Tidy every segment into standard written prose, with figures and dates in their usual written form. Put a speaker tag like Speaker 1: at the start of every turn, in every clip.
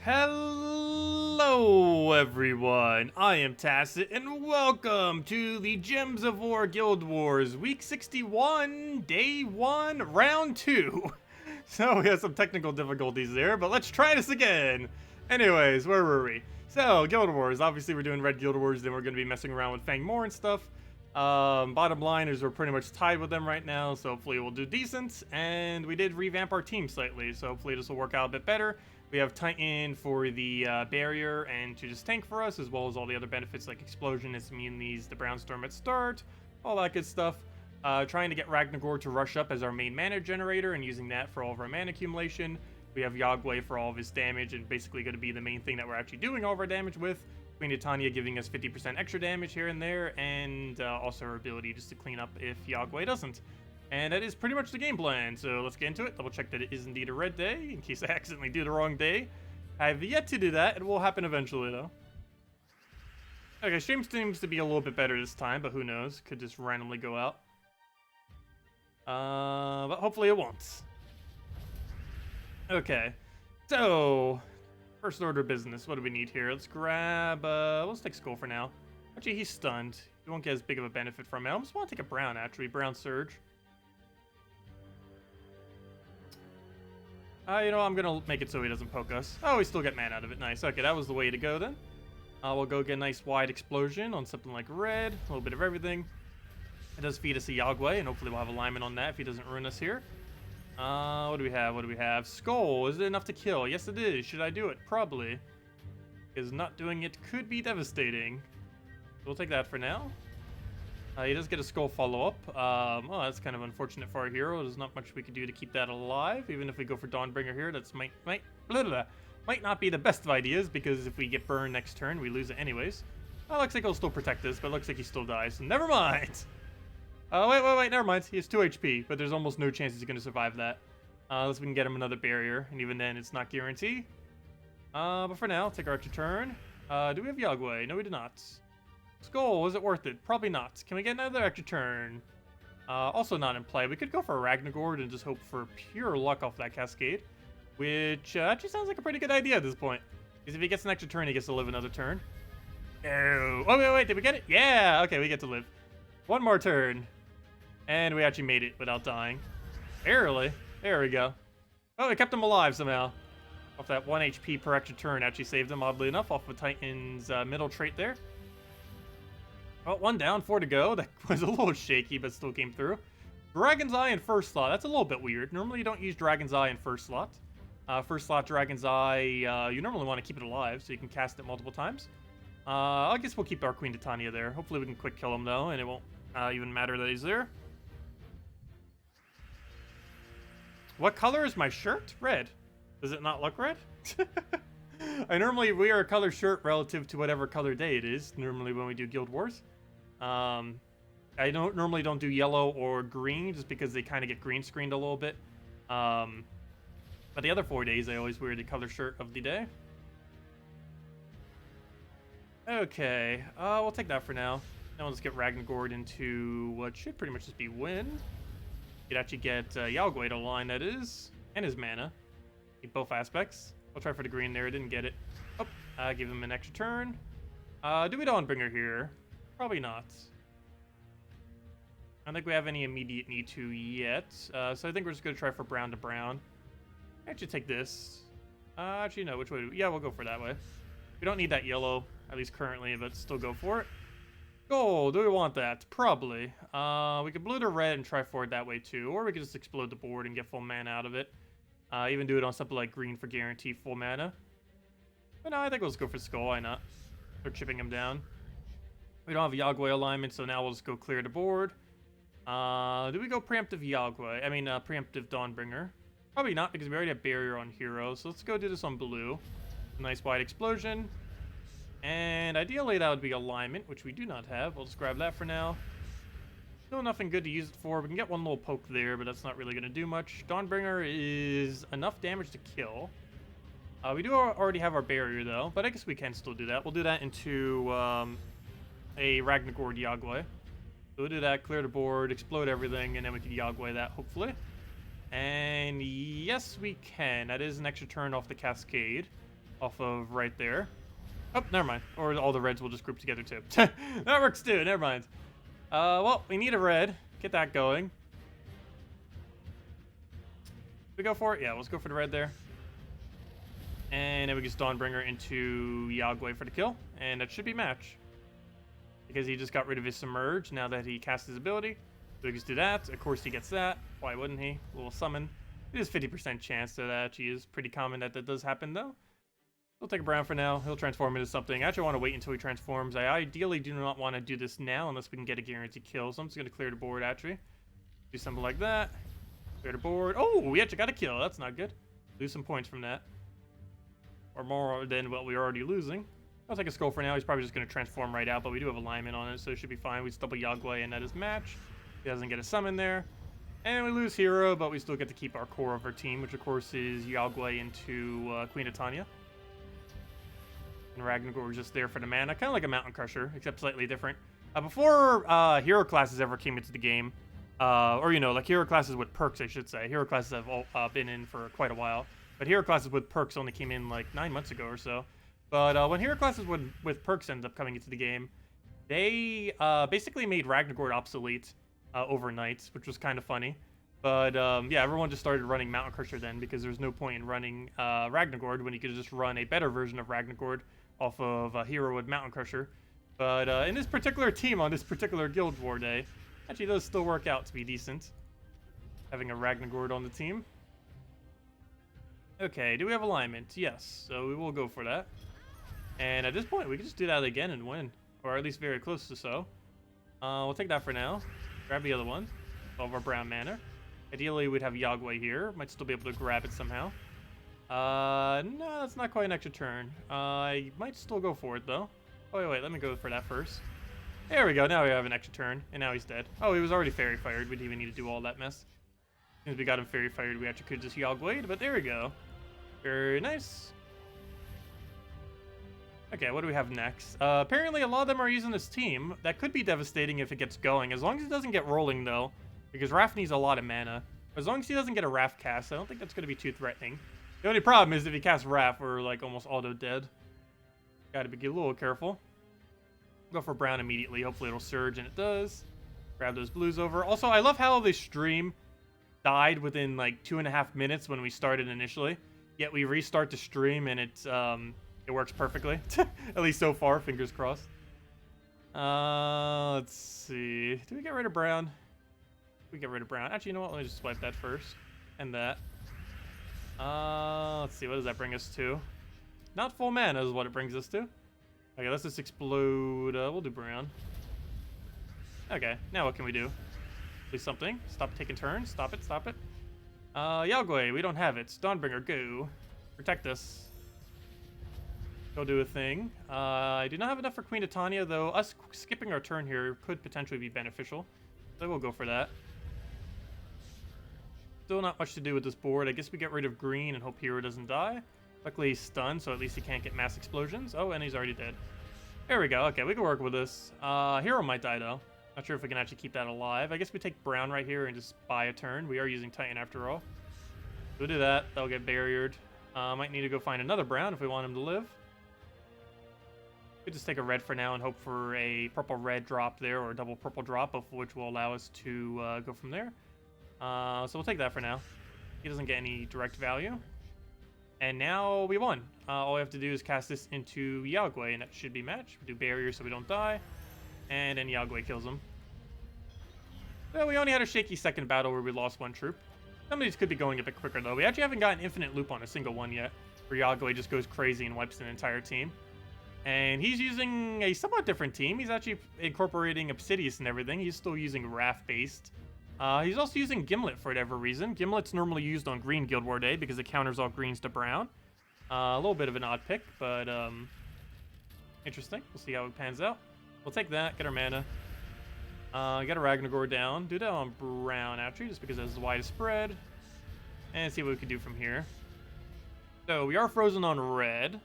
Speaker 1: Hello everyone, I am Tacet and welcome to the Gems of War Guild Wars Week 61, Day 1, Round 2. So we had some technical difficulties there, but let's try this again. Anyways, where were we? So, Guild Wars, obviously we're doing Red Guild Wars, then we're going to be messing around with Fang Moor and stuff. Bottom line is we're pretty much tied with them right now, so hopefully we'll do decent. And we did revamp our team slightly, so hopefully this will work out a bit better. We have Titan for the barrier and to just tank for us, as well as all the other benefits like explosion, immunities, the Brownstorm at start, all that good stuff. Trying to get Ragnagor to rush up as our main mana generator and using that for all of our mana accumulation. We have Yagway for all of his damage and basically going to be the main thing that we're actually doing all of our damage with. Queen Titania giving us 50% extra damage here and there, and also her ability just to clean up if Yagway doesn't. And that is pretty much the game plan, so let's get into it. Double check that it is indeed a red day, in case I accidentally do the wrong day. I have yet to do that. It will happen eventually, though. Okay, stream seems to be a little bit better this time, but who knows? Could just randomly go out. But hopefully it won't. Okay, so first order of business. What do we need here? Let's grab, let's take Skull for now. Actually, he's stunned. He won't get as big of a benefit from it. I almost want to take a Brown, actually. Brown Surge. You know, I'm gonna make it so he doesn't poke us. Oh, we still get mana out of it. Nice. Okay, that was the way to go then. We'll go get a nice wide explosion on something like red. A little bit of everything. It does feed us a Yagway, and hopefully we'll have alignment on that if he doesn't ruin us here. What do we have? What do we have? Skull. Is it enough to kill? Yes, it is. Should I do it? Probably. Because not doing it could be devastating. We'll take that for now. He does get a Skull follow-up. Well, that's kind of unfortunate for our hero. There's not much we could do to keep that alive. Even if we go for Dawnbringer here, that's might not be the best of ideas, because if we get burned next turn, we lose it anyways. Oh, looks like he'll still protect us, but looks like he still dies. So never mind. Wait, never mind. He has 2 HP, but there's almost no chance he's going to survive that. Unless we can get him another barrier, and even then, it's not guaranteed. But for now, take our extra turn. Do we have Yagway? No, we do not. Skull, is it worth it? Probably not. Can we get another extra turn? Also not in play. We could go for a Ragnagor and just hope for pure luck off that Cascade, which actually sounds like a pretty good idea at this point. Because if he gets an extra turn, he gets to live another turn. No. Oh, wait, did we get it? Yeah, okay, we get to live. One more turn. And we actually made it without dying. Barely. There we go. Oh, we kept him alive somehow. Off that 1 HP per extra turn actually saved him, oddly enough, off of Titan's middle trait there. Well, 1 down, 4 to go. That was a little shaky, but still came through. Dragon's Eye in first slot. That's a little bit weird. Normally, you don't use Dragon's Eye in first slot. First slot Dragon's Eye, you normally want to keep it alive, so you can cast it multiple times. I guess we'll keep our Queen Titania there. Hopefully we can quick kill him, though, and it won't even matter that he's there. What color is my shirt? Red. Does it not look red? I normally wear a color shirt relative to whatever color day it is, normally when we do Guild Wars. I normally don't do yellow or green, just because they kind of get green screened a little bit. But the other 4 days, I always wear the color shirt of the day. Okay, we'll take that for now. Now let's get Ragnagor into what should pretty much just be win. You'd actually get Yagway to line, that is, and his mana. Need both aspects. I'll try for the green there, didn't get it. Oh, give him an extra turn. Do we Dawnbringer here? Probably not. I don't think we have any immediate need to yet. So I think we're just going to try for brown to brown. Actually take this. Actually, no, which way? Yeah, we'll go for that way. We don't need that yellow, at least currently, but still go for it. Gold, do we want that? Probably. We could blue to red and try for it that way too, or we could just explode the board and get full mana out of it. Even do it on something like green for guaranteed full mana. But no, I think we'll just go for Skull, why not? Start chipping him down. We don't have a Yagway alignment, so now we'll just go clear the board. Do we go preemptive Yagway? I mean, preemptive Dawnbringer. Probably not, because we already have barrier on hero, so let's go do this on blue. Nice wide explosion. And ideally that would be alignment, which we do not have. We'll just grab that for now. Still nothing good to use it for. We can get one little poke there, but that's not really going to do much. Dawnbringer is enough damage to kill. We do already have our barrier, though, but I guess we can still do that. We'll do that into a Ragnagor Yagway. So we'll do that, clear the board, explode everything, and then we can Yagway that, hopefully. And yes, we can. That is an extra turn off the Cascade. off of right there. Oh, never mind. Or all the reds will just group together too. That works too. Never mind. Well, we need a red. Get that going. We go for it? Yeah, let's go for the red there. And then we just Dawnbringer into Yagway for the kill. And that should be match. Because he just got rid of his Submerge now that he cast his ability. So we just do that. Of course he gets that. Why wouldn't he? A little summon. It is 50% chance, so that actually is pretty common that does happen though. We'll take a brown for now. He'll transform into something. I actually want to wait until he transforms. I ideally do not want to do this now unless we can get a guaranteed kill. So I'm just going to clear the board actually. Do something like that. Clear the board. Oh, we actually got a kill. That's not good. Lose some points from that. Or more than what we're already losing. I'll take a skull for now. He's probably just going to transform right out, but we do have alignment on it, so it should be fine. We just double Yagway and that is match. He doesn't get a summon there. And we lose hero, but we still get to keep our core of our team, which of course is Yagway into Queen of Tanya. And Ragnarok was just there for the mana, kind of like a Mountain Crusher, except slightly different. Before hero classes ever came into the game, or you know, like hero classes with perks, I should say. Hero classes have all, been in for quite a while, but hero classes with perks only came in like 9 months ago or so. But when hero classes with perks ended up coming into the game, they basically made Ragnarok obsolete overnight, which was kind of funny. But yeah, everyone just started running Mountain Crusher then because there's no point in running Ragnarok when you could just run a better version of Ragnarok off of a hero with Mountain Crusher. But in this particular team on this particular Guild War day, actually does still work out to be decent. Having a Ragnarok on the team. Okay, do we have alignment? Yes, so we will go for that. And at this point, we can just do that again and win. Or at least very close to so. We'll take that for now. Grab the other one. Of our brown mana. Ideally, we'd have Yagway here. Might still be able to grab it somehow. No, that's not quite an extra turn. I might still go for it, though. Oh, wait, let me go for that first. There we go. Now we have an extra turn. And now he's dead. Oh, he was already Fairy Fired. We didn't even need to do all that mess. As soon as we got him Fairy Fired, we actually could just Yagway, but there we go. Very nice. Okay, what do we have next? Apparently a lot of them are using this team. That could be devastating if it gets going. As long as it doesn't get rolling, though. Because Raph needs a lot of mana. As long as he doesn't get a Raph cast, I don't think that's going to be too threatening. The only problem is if he casts Raph, we're like almost auto dead. Gotta be a little careful. Go for brown immediately. Hopefully it'll surge, and it does. Grab those blues over. Also, I love how this stream died within like 2.5 minutes when we started initially. Yet we restart the stream, and it works perfectly. At least so far, fingers crossed. Let's see. Do we get rid of brown? We get rid of brown. Actually, you know what? Let me just swipe that first. And that. Let's see. What does that bring us to? Not full mana is what it brings us to. Okay, let's just explode. We'll do brown. Okay, now what can we do? Do something. Stop taking turns. Stop it. Stop it. Yagway, we don't have it. Dawnbringer, go. Protect us. Go do a thing. I do not have enough for Queen of Tanya, though us skipping our turn here could potentially be beneficial. So we'll go for that. Still not much to do with this board. I guess we get rid of green and hope hero doesn't die. Luckily he's stunned, so at least he can't get mass explosions. Oh, and he's already dead. There we go. Okay, we can work with this. Hero might die, though. Not sure if we can actually keep that alive. I guess we take brown right here and just buy a turn. We are using Titan after all. We'll do that. That'll get barriered. Might need to go find another brown if we want him to live. Could just take a red for now and hope for a purple-red drop there, or a double purple drop, both of which will allow us to go from there. So we'll take that for now. He doesn't get any direct value. And now we won. All we have to do is cast this into Yagway, and that should be matched. We do barrier so we don't die. And then Yagway kills him. So we only had a shaky second battle where we lost one troop. Some of these could be going a bit quicker, though. We actually haven't gotten infinite loop on a single one yet, where Yagway just goes crazy and wipes an entire team. And he's using a somewhat different team. He's actually incorporating Obsidius and everything. He's still using Raph-based. He's also using Gimlet for whatever reason. Gimlet's normally used on Green Guild War Day because it counters all greens to brown. A little bit of an odd pick, but interesting. We'll see how it pans out. We'll take that, get our mana. Get a Ragnarok down. Do that on brown, actually, just because it has the widest spread. And see what we can do from here. So, we are frozen on red,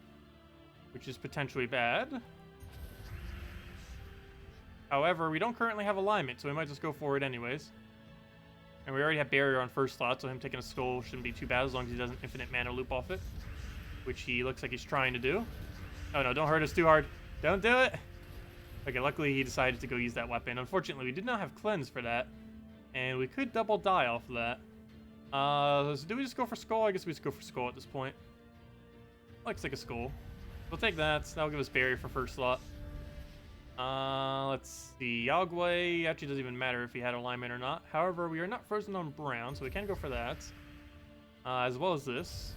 Speaker 1: which is potentially bad. However, we don't currently have alignment, so we might just go for it anyways. And we already have barrier on first slot, so him taking a skull shouldn't be too bad as long as he doesn't infinite mana loop off it. which he looks like he's trying to do. Oh no, don't hurt us too hard. Don't do it. Okay, luckily he decided to go use that weapon. Unfortunately, we did not have cleanse for that, and we could double die off of that. So do we just go for skull? I guess we just go for skull at this point. Looks like a skull. We'll take that. That'll give us barrier for first slot. Let's see. Yagway actually doesn't even matter if he had alignment or not. However, we are not frozen on brown, so we can go for that. As well as this.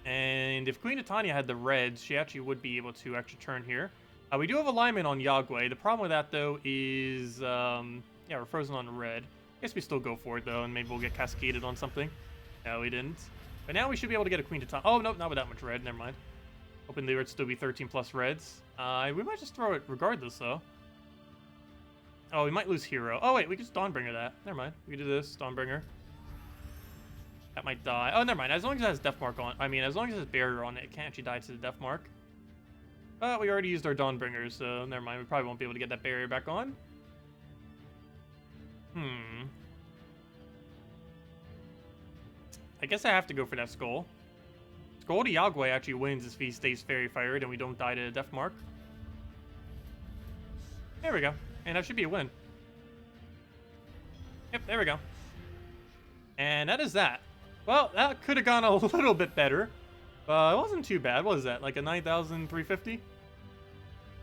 Speaker 1: And if Queen Titania had the reds, she actually would be able to actually turn here. We do have alignment on Yagway. The problem with that, though, is... yeah, we're frozen on red. I guess we still go for it, though, and maybe we'll get cascaded on something. No, we didn't. But now we should be able to get a Queen Titania. Oh, no, not with that much red. Never mind. Hoping there would still be 13 plus reds. We might just throw it regardless, though. Oh, we might lose hero. Oh, wait, we could just Dawnbringer that. Never mind. We could do this, Dawnbringer. That might die. Oh, never mind. As long as it has Death Mark on... I mean, as long as it has barrier on it, it can't actually die to the Death Mark. But we already used our Dawnbringers, so never mind. We probably won't be able to get that barrier back on. I guess I have to go for that skull. Skull to Yagway actually wins if he stays Fairy Fired and we don't die to the Death Mark. There we go. And that should be a win. Yep, there we go. And that is that. Well, that could have gone a little bit better. It wasn't too bad. What is that? Like a 9,350?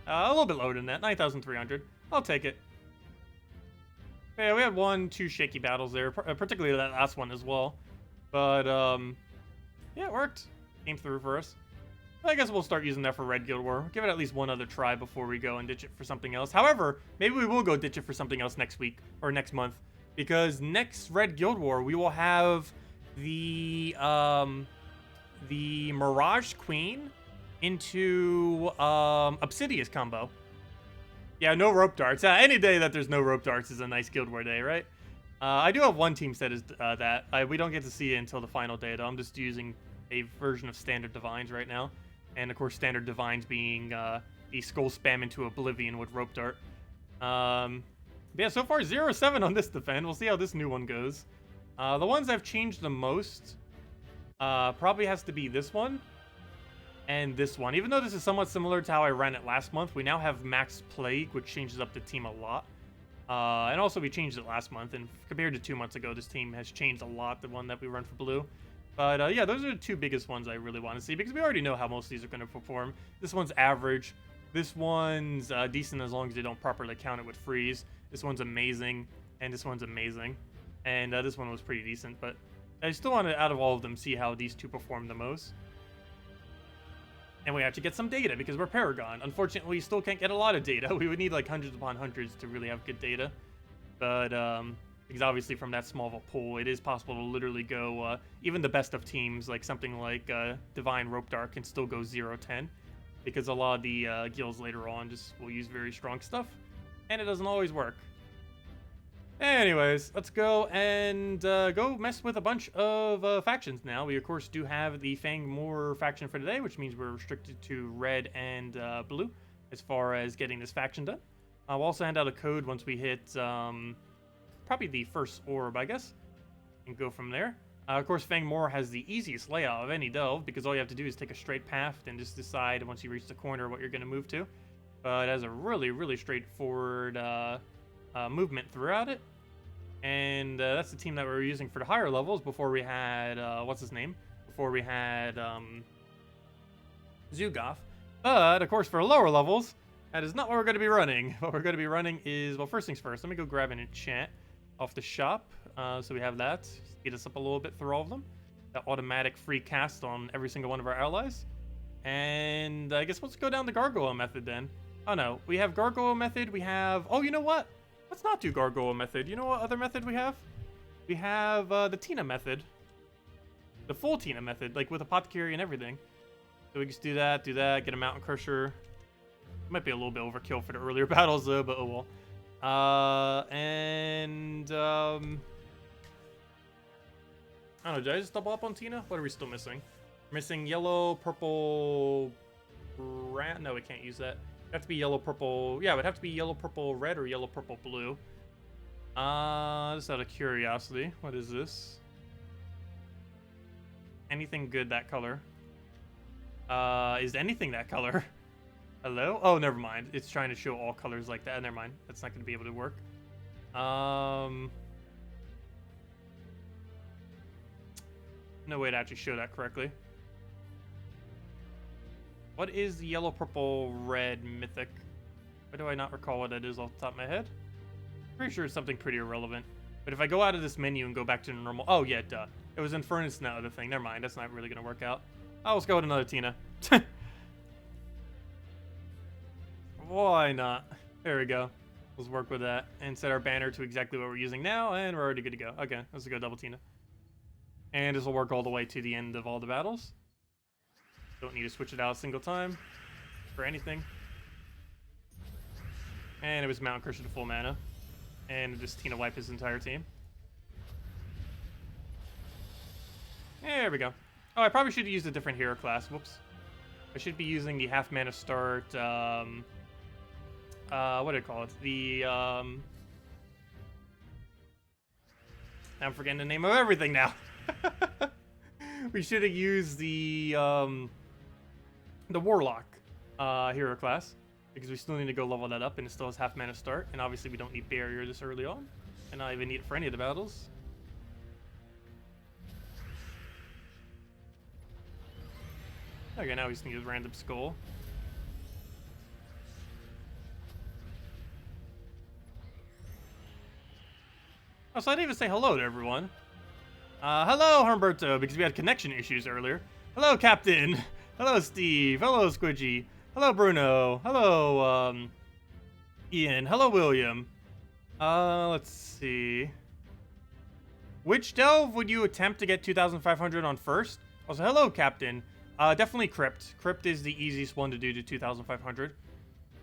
Speaker 1: A little bit lower than that. 9,300. I'll take it. Yeah, we had 2 shaky battles there, particularly that last one as well. But, yeah, it worked. Came through for us. I guess we'll start using that for Red Guild War. Give it at least one other try before we go and ditch it for something else. However, maybe we will go ditch it for something else next week or next month. Because next Red Guild War, we will have the Mirage Queen into Obsidious combo. Yeah, no rope darts. Any day that there's no rope darts is a nice Guild War day, right? I do have one team set as that. We don't get to see it until the final day, though. I'm just using a version of Standard Divines right now. And, of course, Standard Divines being the Skull Spam into Oblivion with rope dart. Yeah, so far 0-7 on this defend. We'll see how this new one goes. The ones I've changed the most probably has to be this one and this one. Even though this is somewhat similar to how I ran it last month, we now have Max Plague, which changes up the team a lot. And also we changed it last month, and compared to 2 months ago, this team has changed a lot, the one that we run for blue. But yeah, those are the 2 biggest ones I really want to see, because we already know how most of these are going to perform. This one's average. This one's decent as long as they don't properly count it with freeze. This one's amazing, and this one's amazing. And this one was pretty decent, but I still want to, out of all of them, see how these 2 perform the most. And we have to get some data, because we're Paragon. Unfortunately, we still can't get a lot of data. We would need like hundreds upon hundreds to really have good data. But, because obviously from that small of a pool, it is possible to literally go, even the best of teams, like something like Divine Rope Dart can still go 0-10. Because a lot of the guilds later on just will use very strong stuff. And it doesn't always work. Anyways, let's go and go mess with a bunch of factions now. We, of course, do have the Fang Moor faction for today, which means we're restricted to red and blue as far as getting this faction done. We'll also hand out a code once we hit probably the first orb, I guess, and go from there. Of course, Fang Moor has the easiest layout of any delve, because all you have to do is take a straight path and just decide once you reach the corner what you're going to move to. But it has a really, really straightforward movement throughout it. And that's the team that we were using for the higher levels before we had, what's his name? Before we had Zugoff. But, of course, for lower levels, that is not what we're going to be running. What we're going to be running is, well, first things first, let me go grab an enchant off the shop. So we have that. Speed us up a little bit through all of them. That automatic free cast on every single one of our allies. And I guess let's go down the Gargoyle method then. Oh no, we have Gargoyle method, we have... Oh, you know what? Let's not do Gargoyle method. You know what other method we have? We have the Tina method. The full Tina method, like with Apothecary and everything. So we just do that, get a Mountain Crusher. Might be a little bit overkill for the earlier battles though, but oh well. I don't know, did I just double up on Tina? What are we still missing? We're missing yellow, purple, red. No, we can't use that. It'd have to be yellow, purple. Yeah, it would have to be yellow, purple, red, or yellow, purple, blue. Just out of curiosity, what is this? Anything good that color? Is anything that color? Hello? Oh, never mind. It's trying to show all colors like that. Never mind. That's not going to be able to work. No way to actually show that correctly. What is the yellow, purple, red mythic? Why do I not recall what it is off the top of my head? Pretty sure it's something pretty irrelevant. But if I go out of this menu and go back to the normal... Oh, yeah, duh. It was in Furnace and that other thing. Never mind. That's not really going to work out. Oh, let's go with another Tina. Why not? There we go. Let's work with that and set our banner to exactly what we're using now, and we're already good to go. Okay, let's go double Tina. And this will work all the way to the end of all the battles. Don't need to switch it out a single time for anything. And it was Mountain Crusher to full mana. And just Tina wipe his entire team. There we go. Oh, I probably should have used a different hero class. Whoops. I should be using the half mana start, what do I call it? The, I'm forgetting the name of everything now. We should have used the Warlock, hero class. Because we still need to go level that up, and it still has half mana start. And obviously we don't need barrier this early on. And not even need it for any of the battles. Okay, now we just need his random skull. Oh, so I didn't even say hello to everyone. Hello, Humberto, because we had connection issues earlier. Hello, Captain. Hello, Steve. Hello, Squidgy. Hello, Bruno. Hello, Ian. Hello, William. Let's see. Which delve would you attempt to get 2,500 on first? Also, hello, Captain. Definitely Crypt. Crypt is the easiest one to do to 2,500.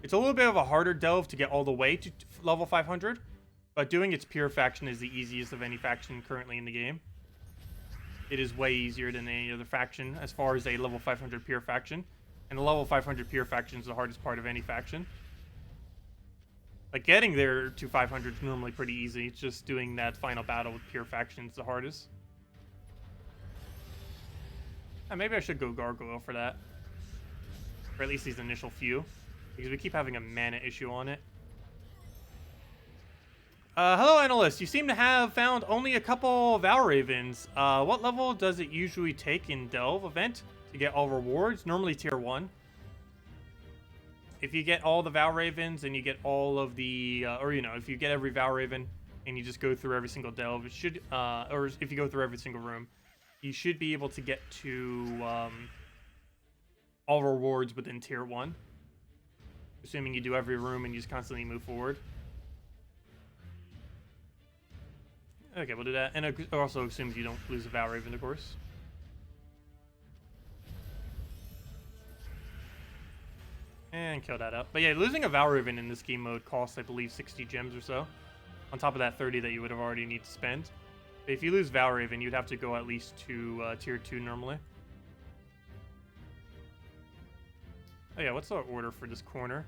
Speaker 1: It's a little bit of a harder delve to get all the way to level 500, but doing its pure faction is the easiest of any faction currently in the game. It is way easier than any other faction as far as a level 500 pure faction. And the level 500 pure faction is the hardest part of any faction. Like, getting there to 500 is normally pretty easy. It's just doing that final battle with pure faction is the hardest. Maybe I should go Gargoyle for that. Or at least these initial few. Because we keep having a mana issue on it. Hello, Analyst. You seem to have found only a couple Valravens. What level does it usually take in Delve event to get all rewards? Normally tier 1. If you get all the Valravens and you get all of the... or, you know, if you get every Valraven and you just go through every single Delve, it should... or if you go through every single room, you should be able to get to all rewards within tier 1. Assuming you do every room and you just constantly move forward. Okay, we'll do that. And it also assumes you don't lose a Valraven, of course. And kill that up. But yeah, losing a Valraven in this game mode costs, I believe, 60 gems or so. On top of that 30 that you would have already need to spend. But if you lose Valraven, you'd have to go at least to tier 2 normally. Oh yeah, what's our order for this corner?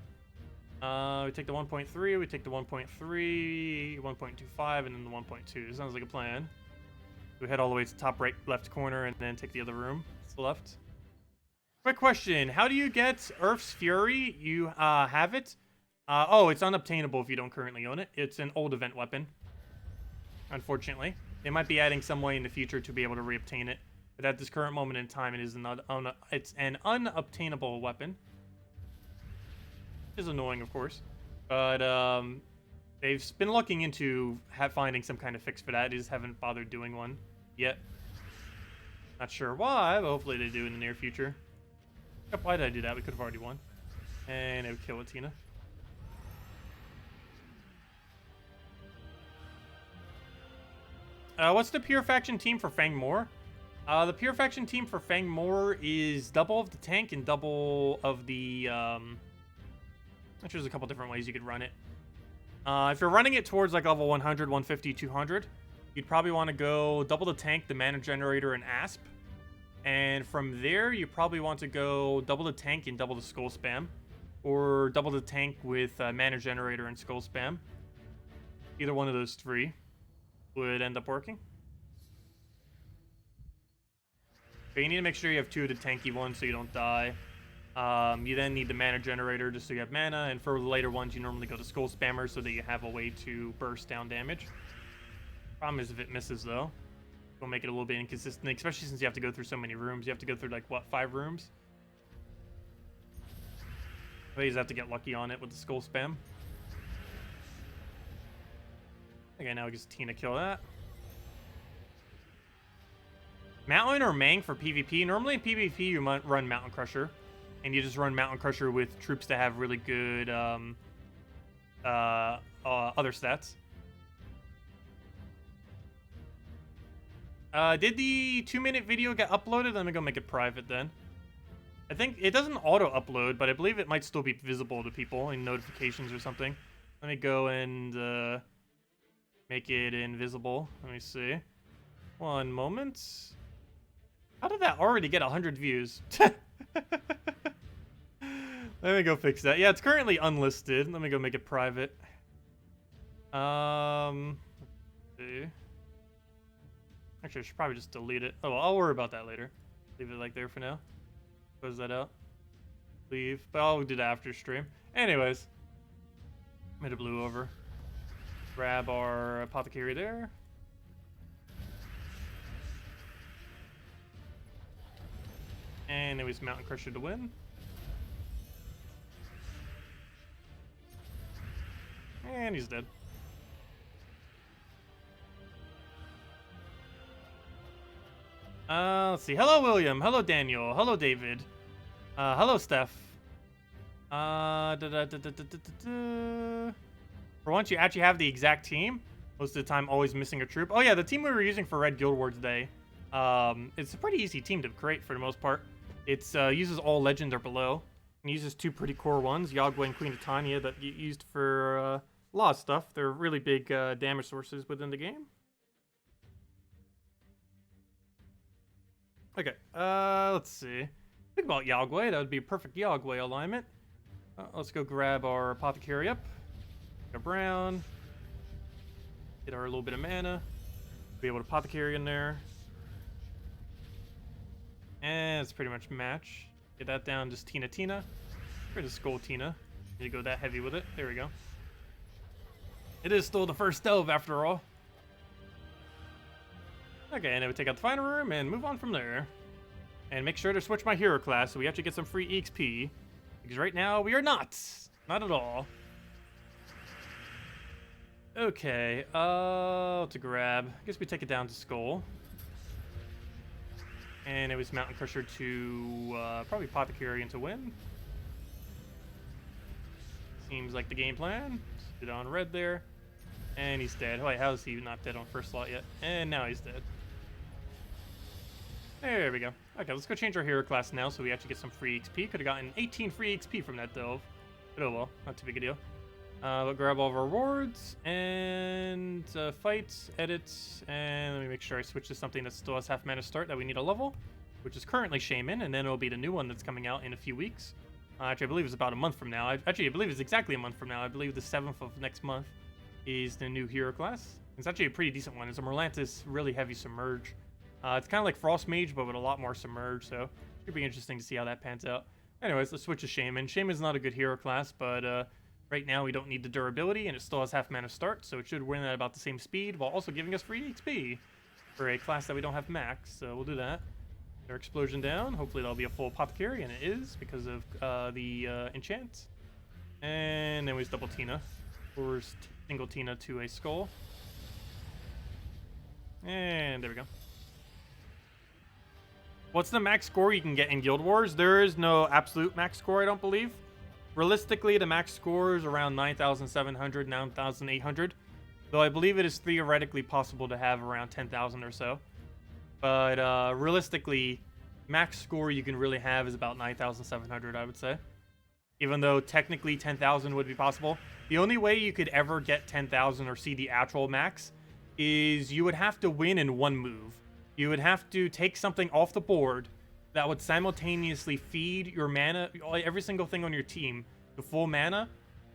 Speaker 1: We take the 1.3, we take the 1.3, 1.25, and then the 1.2. Sounds like a plan. We head all the way to the top right left corner and then take the other room to the left. Quick question. How do you get Earth's Fury? You have it? Oh, it's unobtainable if you don't currently own it. It's an old event weapon. Unfortunately. They might be adding some way in the future to be able to reobtain it. But at this current moment in time, it's an unobtainable weapon. Which is annoying, of course. But they've been looking into finding some kind of fix for that. They just haven't bothered doing one yet. Not sure why, but hopefully they do in the near future. Yep, why did I do that? We could have already won. And it would kill Tina. What's the pure faction team for Fang Moor? The pure faction team for Fang Moor is double of the tank and double of the... Actually, there's a couple different ways you could run it. If you're running it towards like level 100, 150, 200, you'd probably want to go double the tank, the mana generator, and asp. And from there, you probably want to go double the tank and double the skull spam. Or double the tank with mana generator and skull spam. Either one of those three would end up working. But you need to make sure you have 2 of the tanky ones so you don't die. You then need the mana generator just so you have mana, and for the later ones you normally go to Skull Spammer so that you have a way to burst down damage. Problem is if it misses though, it'll make it a little bit inconsistent, especially since you have to go through so many rooms. You have to go through like, what, 5 rooms? So you just have to get lucky on it with the Skull Spam. Okay, now we just Tina kill that. Mountain or Mang for PvP? Normally in PvP you might run Mountain Crusher. And you just run Mountain Crusher with troops that have really good other stats. Did the 2-minute video get uploaded? Let me go make it private then. I think it doesn't auto-upload, but I believe it might still be visible to people in notifications or something. Let me go and make it invisible. Let me see. One moment. How did that already get 100 views? Let me go fix that. Yeah, it's currently unlisted. Let me go make it private. Let's see. Actually, I should probably just delete it. Oh, well, I'll worry about that later. Leave it like there for now. Close that out. Leave. But I'll do that after stream. Anyways. Made a blue over. Grab our apothecary there. And then we just Mountain Crusher to win. And he's dead. Let's see. Hello, William. Hello, Daniel. Hello, David. Hello, Steph. For once, you actually have the exact team. Most of the time, always missing a troop. Oh, yeah, the team we were using for Red Guild Wars Day. It's a pretty easy team to create for the most part. It's uses all legends or below. And uses 2 pretty core ones, Yagway and Queen of Tanya, that you used for a lot of stuff. They're really big damage sources within the game. Okay, let's see. Think about Yagway. That would be a perfect Yagway alignment. Let's go grab our apothecary up. Go brown. Get our little bit of mana. Be able to apothecary in there. And it's pretty much match. Get that down, just Tina. Or just Skull Tina. Need to go that heavy with it. There we go. It is still the first delve after all. Okay, and then we take out the final room and move on from there. And make sure to switch my hero class so we actually get some free EXP. Because right now we are not. Not at all. Okay, to grab. I guess we take it down to Skull. And it was Mountain Crusher to probably Apothecary into win. Seems like the game plan. Get on red there. And he's dead. Wait, how is he not dead on first slot yet? And now he's dead. There we go. Okay, let's go change our hero class now so we actually get some free XP. Could have gotten 18 free XP from that delve. But oh well, not too big a deal. We'll grab all of our rewards and fights, edits, and let me make sure I switch to something that still has half mana start that we need a level, which is currently Shaman, and then it'll be the new one that's coming out in a few weeks. Actually, I believe it's about a month from now. I believe it's exactly a month from now. I believe the 7th of next month is the new hero class. It's actually a pretty decent one. It's a Merlantis really heavy Submerge. It's kind of like Frost Mage, but with a lot more Submerge, so it should be interesting to see how that pans out. Anyways, let's switch to Shaman. Shaman's not a good hero class, but right now we don't need the durability, and it still has half mana start, so it should win at about the same speed, while also giving us free XP for a class that we don't have max, so we'll do that. Our explosion down. Hopefully that'll be a full apothecary, and it is because of the enchant. And then we just double Tina. Or single Tina to a skull. And there we go. What's the max score you can get in Guild Wars? There is no absolute max score, I don't believe. Realistically, the max score is around 9,700, 9,800. Though I believe it is theoretically possible to have around 10,000 or so. But realistically, max score you can really have is about 9,700, I would say. Even though technically 10,000 would be possible. The only way you could ever get 10,000 or see the actual max is you would have to win in one move. You would have to take something off the board that would simultaneously feed your mana, every single thing on your team, to full mana,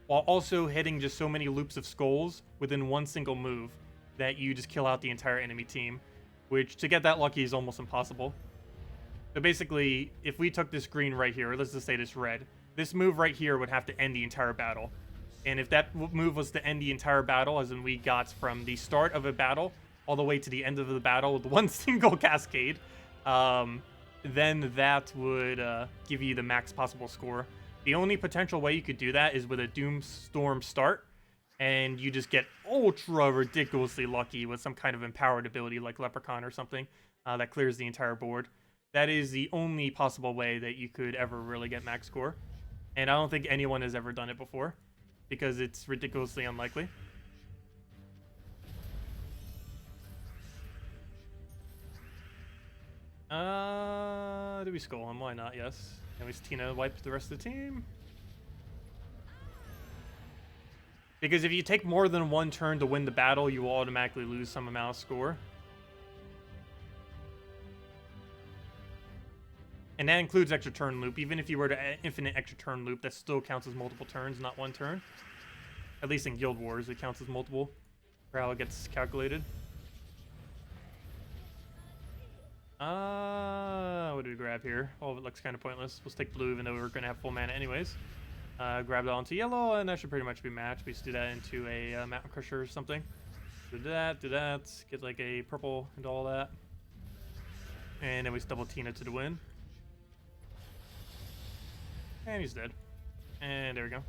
Speaker 1: while also hitting just so many loops of skulls within one single move that you just kill out the entire enemy team. Which, to get that lucky, is almost impossible. So basically, if we took this green right here, or let's just say this red, this move right here would have to end the entire battle. And if that move was to end the entire battle, as in we got from the start of a battle all the way to the end of the battle with one single cascade, then that would give you the max possible score. The only potential way you could do that is with a Doomstorm start, and you just get ultra ridiculously lucky with some kind of empowered ability like Leprechaun or something that clears the entire board. That is the only possible way that you could ever really get max score. And I don't think anyone has ever done it before, because it's ridiculously unlikely. Do we skull him? Why not? Yes. Can we Tina wipe the rest of the team? Because if you take more than one turn to win the battle, you will automatically lose some amount of score. And that includes extra turn loop. Even if you were to infinite extra turn loop, that still counts as multiple turns, not one turn. At least in Guild Wars, it counts as multiple, for how it gets calculated. What do we grab here? All of it looks kind of pointless. We'll take blue, even though we're going to have full mana anyways. Grab that onto yellow, and that should pretty much be matched. We just do that into a Mountain Crusher or something. Do that, get like a purple into all that. And then we just double Tina to the win. And he's dead. And there we go.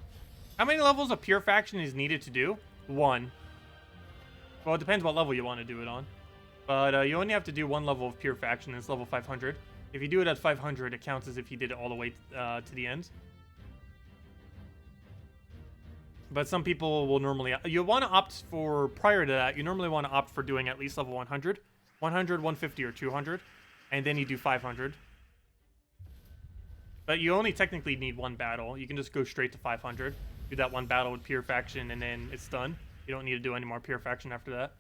Speaker 1: How many levels of Pure Faction is needed to do? 1. Well, it depends what level you want to do it on. But you only have to do 1 level of Pure Faction, and it's level 500. If you do it at 500, it counts as if you did it all the way to the end. But some people will normally... You want to opt for... Prior to that, you normally want to opt for doing at least level 100. 100, 150, or 200. And then you do 500. But you only technically need 1 battle. You can just go straight to 500. Do that 1 battle with Pure Faction, and then it's done. You don't need to do any more Pure Faction after that.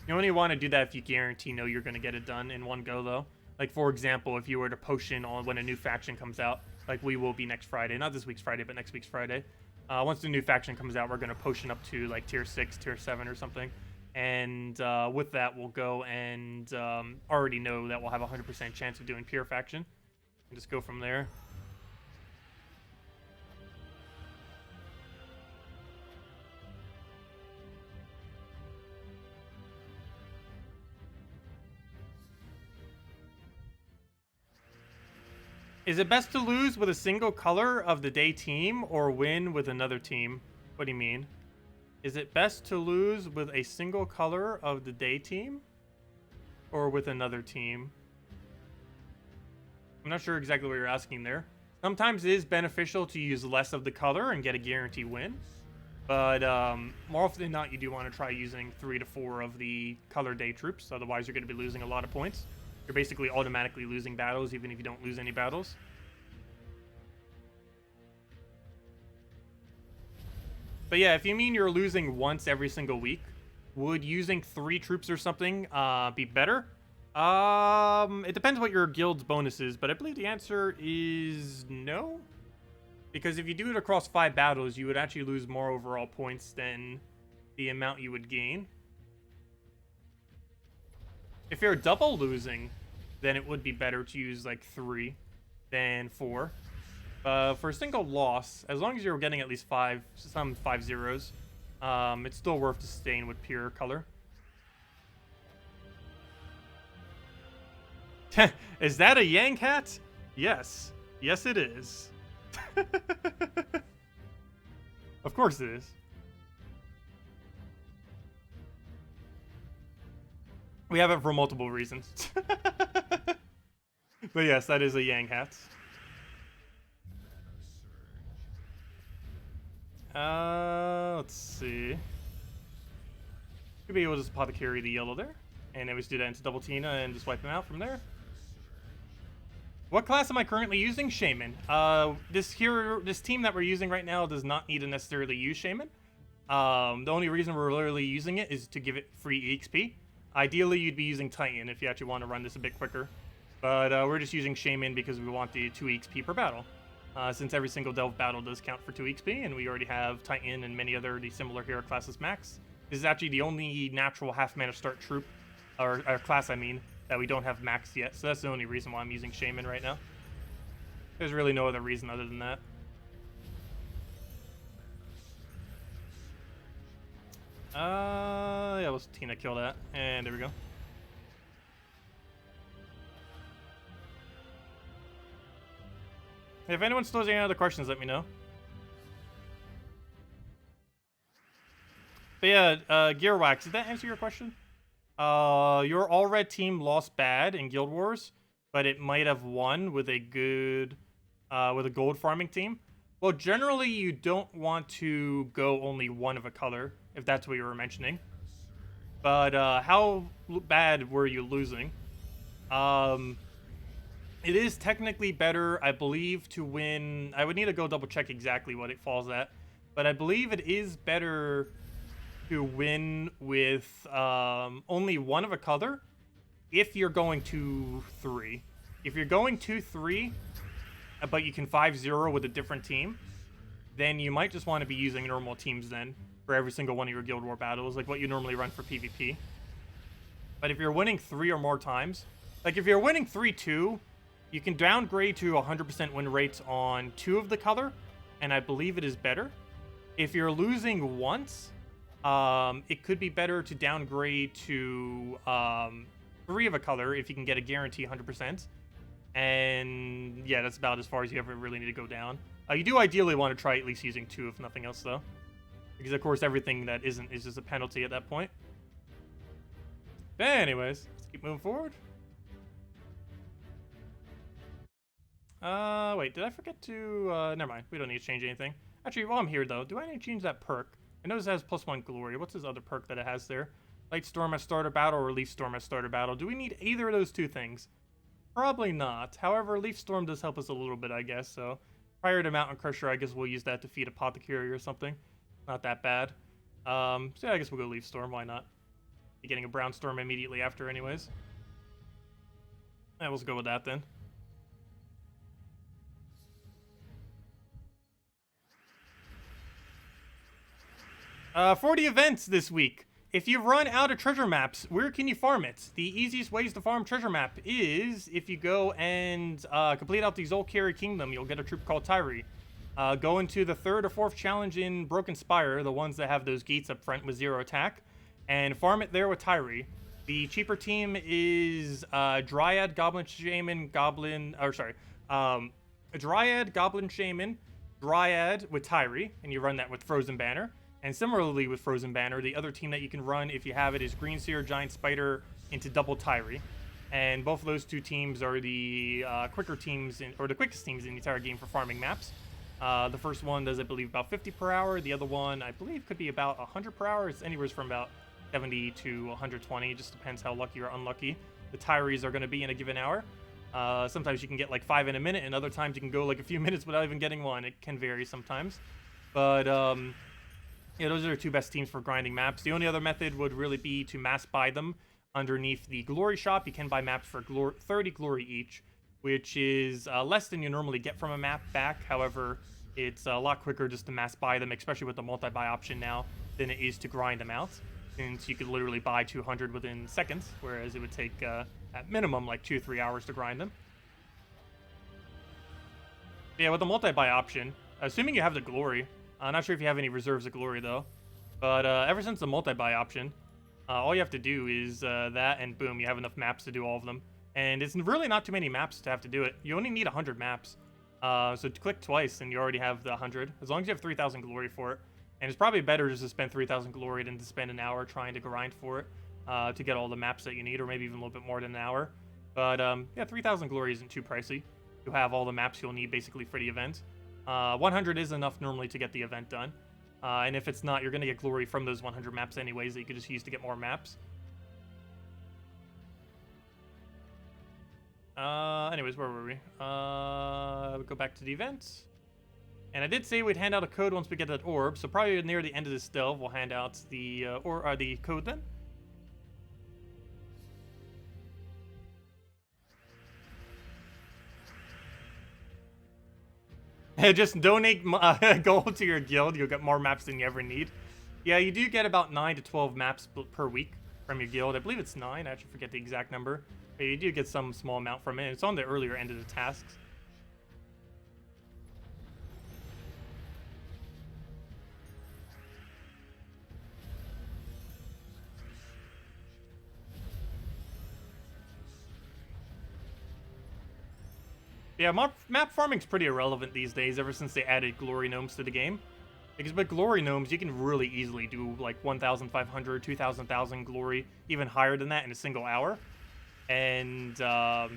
Speaker 1: You only want to do that if you guarantee you're going to get it done in one go, though. Like, for example, if you were to potion on when a new faction comes out, like we will be next Friday. Not this week's Friday, but next week's Friday. Once the new faction comes out, we're going to potion up to, like, tier 6, tier 7 or something. And with that, we'll go and already know that we'll have a 100% chance of doing Pure Faction. And just go from there. Is it best to lose with a single color of the day team or win with another team? What do you mean? Is it best to lose with a single color of the day team or with another team? I'm not sure exactly what you're asking there. Sometimes it is beneficial to use less of the color and get a guaranteed win. But more often than not, you do want to try using 3 to 4 of the color day troops. Otherwise, you're going to be losing a lot of points. You're basically automatically losing battles, even if you don't lose any battles. But yeah, if you mean you're losing once every single week, would using 3 troops or something be better? It depends what your guild's bonus is, but I believe the answer is no. Because if you do it across 5 battles, you would actually lose more overall points than the amount you would gain. If you're double losing, then it would be better to use like 3 than 4. For a single loss, as long as you're getting at least 5 zeros, it's still worth to sustain with pure color. Is that a Yang hat? Yes. Yes, it is. Of course it is. We have it for multiple reasons. But yes, that is a Yang hat. Let's see. Could be able to just Apothecary the yellow there. And then we just do that into double Tina and just wipe them out from there. What class am I currently using? Shaman. This team that we're using right now does not need to necessarily use Shaman. The only reason we're literally using it is to give it free EXP. Ideally, you'd be using Titan if you actually want to run this a bit quicker. But we're just using Shaman because we want the 2 EXP per battle. Since every single Delve battle does count for 2 EXP, and we already have Titan and many other similar hero classes max. This is actually the only natural half mana start troop or class, I mean, that we don't have maxed yet. So that's the only reason why I'm using Shaman right now. There's really no other reason other than that. Yeah, let's Tina kill that. And there we go. If anyone still has any other questions, let me know. But yeah, Gearwax, did that answer your question? Your all-red team lost bad in Guild Wars, but it might have won with a good, with a gold farming team. Well, generally, you don't want to go only one of a color, if that's what you were mentioning. But, how bad were you losing? It is technically better, I believe, to win... I would need to go double-check exactly what it falls at. But I believe it is better to win with only one of a color if you're going 2-3. If you're going 2-3, but you can 5-0 with a different team, then you might just want to be using normal teams then for every single one of your Guild War battles, like what you normally run for PvP. But if you're winning 3 or more times, like if you're winning 3-2, you can downgrade to 100% win rates on 2 of the color, and I believe it is better. If you're losing once, it could be better to downgrade to 3 of a color if you can get a guarantee 100%. And yeah, that's about as far as you ever really need to go down. You do ideally want to try at least using 2 if nothing else, though. Because, of course, everything that isn't is just a penalty at that point. But anyways, let's keep moving forward. Wait, did I forget to, never mind. We don't need to change anything. Actually, while I'm here, though, do I need to change that perk? I notice it has +1 glory. What's his other perk that it has there? Light Storm at start of battle or Leaf Storm at start of battle. Do we need either of those 2 things? Probably not. However, Leaf Storm does help us a little bit, I guess, so... Prior to Mountain Crusher, I guess we'll use that to feed Apothecary or something. Not that bad. So yeah, I guess we'll go Leaf Storm. Why not? Be getting a Brown Storm immediately after anyways. Yeah, let's go with that then. For the events this week, if you run out of treasure maps, where can you farm it? The easiest ways to farm treasure map is if you go and complete out the Zolkari Kingdom, you'll get a troop called Tyree. Go into the 3rd or 4th challenge in Broken Spire, the ones that have those gates up front with 0 attack, and farm it there with Tyree. The cheaper team is Dryad, Goblin Shaman, Dryad, Goblin Shaman, Dryad with Tyree, and you run that with Frozen Banner. And similarly with Frozen Banner, the other team that you can run if you have it is Green Seer, Giant Spider into double Tyree. And both of those 2 teams are the quicker teams, or the quickest teams in the entire game for farming maps. The first one does, I believe, about 50 per hour. The other one, I believe, could be about 100 per hour. It's anywhere from about 70 to 120. It just depends how lucky or unlucky the Tyrees are going to be in a given hour. Sometimes you can get like 5 in a minute, and other times you can go like a few minutes without even getting one. It can vary sometimes. But... yeah, those are the 2 best teams for grinding maps. The only other method would really be to mass buy them underneath the Glory Shop. You can buy maps for 30 glory each, which is less than you normally get from a map back. However, it's a lot quicker just to mass buy them, especially with the multi-buy option now, than it is to grind them out. Since you could literally buy 200 within seconds, whereas it would take, at minimum, like 2-3 hours to grind them. Yeah, with the multi-buy option, assuming you have the glory... I'm not sure if you have any reserves of glory, though. But ever since the multi-buy option, all you have to do is that, and boom, you have enough maps to do all of them. And it's really not too many maps to have to do it. You only need 100 maps. So click twice, and you already have the 100. As long as you have 3,000 glory for it. And it's probably better just to spend 3,000 glory than to spend an hour trying to grind for it to get all the maps that you need, or maybe even a little bit more than an hour. But yeah, 3,000 glory isn't too pricey. You have all the maps you'll need, basically, for the event. 100 is enough normally to get the event done. And if it's not, you're going to get glory from those 100 maps anyways that you could just use to get more maps. Anyways, where were we? We'll go back to the event. And I did say we'd hand out a code once we get that orb, so probably near the end of this delve, we'll hand out the, the code then. Just donate gold to your guild. You'll get more maps than you ever need. Yeah, you do get about 9 to 12 maps per week from your guild. I believe it's 9. I actually forget the exact number. But you do get some small amount from it. It's on the earlier end of the tasks. Yeah, map farming's pretty irrelevant these days ever since they added glory gnomes to the game. Because with glory gnomes, you can really easily do like 1,500, 2,000 glory, even higher than that in a single hour. And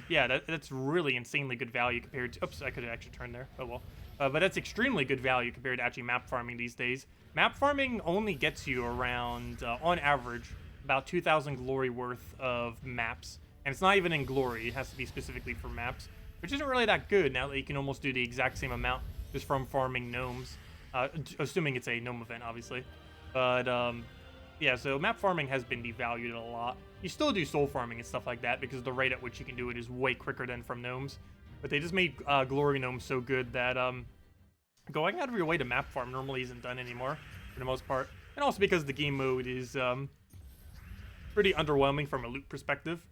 Speaker 1: yeah, that's really insanely good value compared to... Oops, I could have actually turned there. Oh well. But that's extremely good value compared to actually map farming these days. Map farming only gets you around, on average, about 2,000 glory worth of maps. And it's not even in glory, it has to be specifically for maps. Which isn't really that good now that you can almost do the exact same amount just from farming gnomes. Assuming it's a gnome event, obviously. But, yeah, so map farming has been devalued a lot. You still do soul farming and stuff like that because the rate at which you can do it is way quicker than from gnomes. But they just made glory gnomes so good that going out of your way to map farm normally isn't done anymore, for the most part. And also because the game mode is pretty underwhelming from a loot perspective.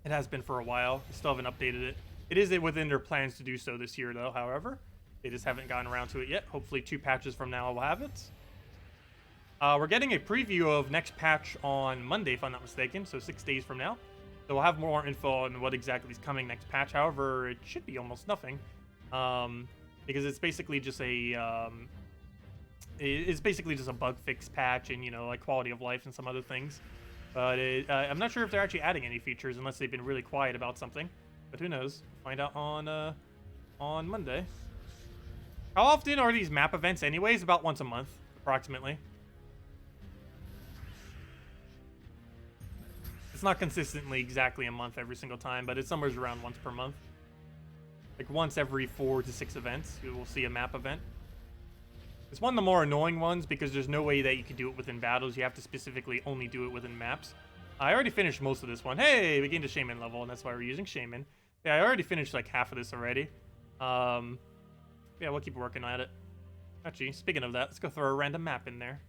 Speaker 1: It has been for a while. They still haven't updated it. It is within their plans to do so this year, though, however. They just haven't gotten around to it yet. Hopefully 2 patches from now we'll have it. We're getting a preview of next patch on Monday, if I'm not mistaken, so 6 days from now. So we'll have more info on what exactly is coming next patch. However, it should be almost nothing. Because it's basically just a... it's basically just a bug fix patch and, you know, like quality of life and some other things. But I'm not sure if they're actually adding any features unless they've been really quiet about something. But who knows? Find out on Monday. How often are these map events anyways? About once a month, approximately. It's not consistently exactly a month every single time, but it's somewhere around once per month. Like once every 4 to 6 events, you will see a map event. It's one of the more annoying ones because there's no way that you can do it within battles. You have to specifically only do it within maps. I already finished most of this one. Hey, we gained a shaman level, and that's why we're using shaman. Yeah, I already finished like half of this already. Yeah, we'll keep working at it. Actually, speaking of that, let's go throw a random map in there.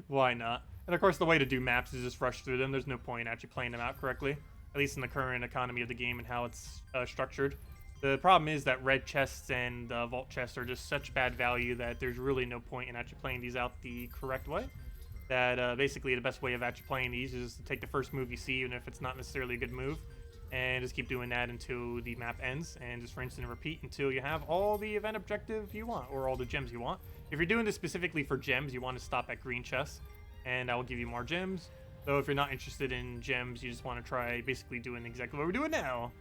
Speaker 1: Why not? And of course, the way to do maps is just rush through them. There's no point in actually playing them out correctly, at least in the current economy of the game and how it's structured. The problem is that red chests and vault chests are just such bad value that there's really no point in actually playing these out the correct way. That basically the best way of actually playing these is to take the first move you see, even if it's not necessarily a good move, and just keep doing that until the map ends, and just rinse and repeat until you have all the event objective you want, or all the gems you want. If you're doing this specifically for gems, you want to stop at green chests, and that will give you more gems. So if you're not interested in gems, you just want to try basically doing exactly what we're doing now.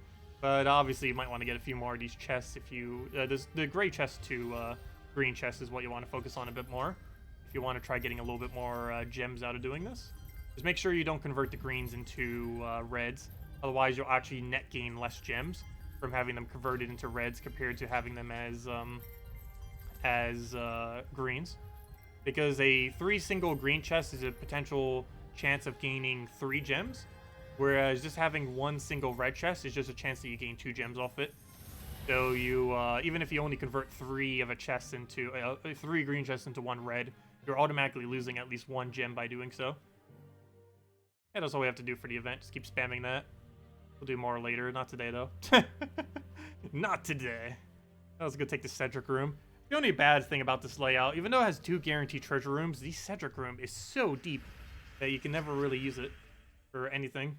Speaker 1: But obviously, you might want to get a few more of these chests if you... the gray chest to green chest is what you want to focus on a bit more. If you want to try getting a little bit more gems out of doing this. Just make sure you don't convert the greens into reds. Otherwise, you'll actually net gain less gems from having them converted into reds compared to having them as greens. Because a 3 single green chest is a potential chance of gaining 3 gems. Whereas just having 1 single red chest is just a chance that you gain 2 gems off it. So you, even if you only convert 3 of a chest into 3 green chests into 1 red, you're automatically losing at least 1 gem by doing so. And that's all we have to do for the event. Just keep spamming that. We'll do more later. Not today though. Not today. Let's go take the Cedric room. The only bad thing about this layout, even though it has 2 guaranteed treasure rooms, the Cedric room is so deep that you can never really use it for anything.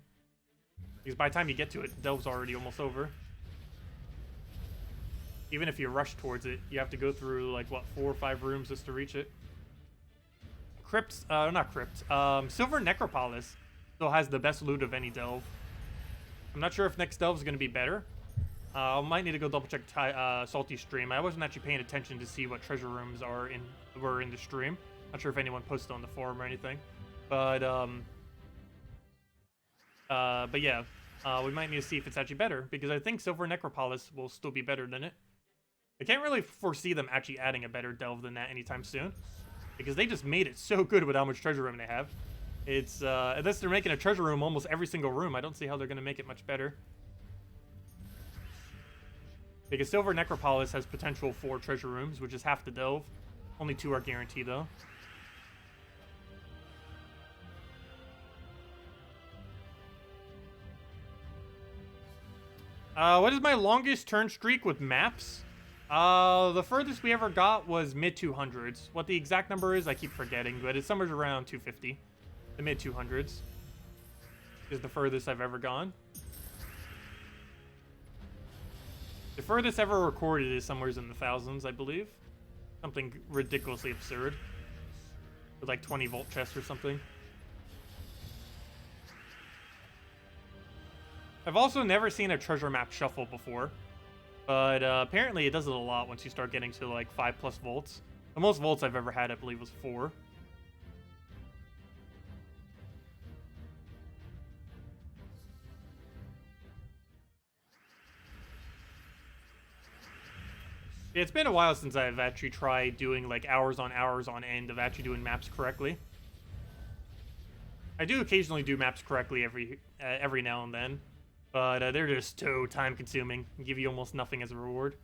Speaker 1: Because by the time you get to it, the delve's already almost over. Even if you rush towards it, you have to go through, like, what, 4 or 5 rooms just to reach it. Crypt, not Crypt, Silver Necropolis still has the best loot of any delve. I'm not sure if next delve is going to be better. I might need to go double check Salty's stream. I wasn't actually paying attention to see what treasure rooms were in the stream. Not sure if anyone posted on the forum or anything. But yeah, we might need to see if it's actually better, because I think Silver Necropolis will still be better than it. I can't really foresee them actually adding a better delve than that anytime soon, because they just made it so good with how much treasure room they have. It's, unless they're making a treasure room almost every single room, I don't see how they're going to make it much better. Because Silver Necropolis has potential 4 treasure rooms, which is half the delve. Only 2 are guaranteed, though. What is my longest turn streak with maps? The furthest we ever got was mid-200s. What the exact number is, I keep forgetting, but it's somewhere around 250. The mid-200s is the furthest I've ever gone. The furthest ever recorded is somewhere in the thousands, I believe. Something ridiculously absurd. With like 20 volt chests or something. I've also never seen a treasure map shuffle before. But apparently it does it a lot once you start getting to like 5+ volts. The most volts I've ever had, I believe, was 4. Yeah, it's been a while since I've actually tried doing like hours on end of actually doing maps correctly. I do occasionally do maps correctly every now and then. But they're just so time-consuming and give you almost nothing as a reward.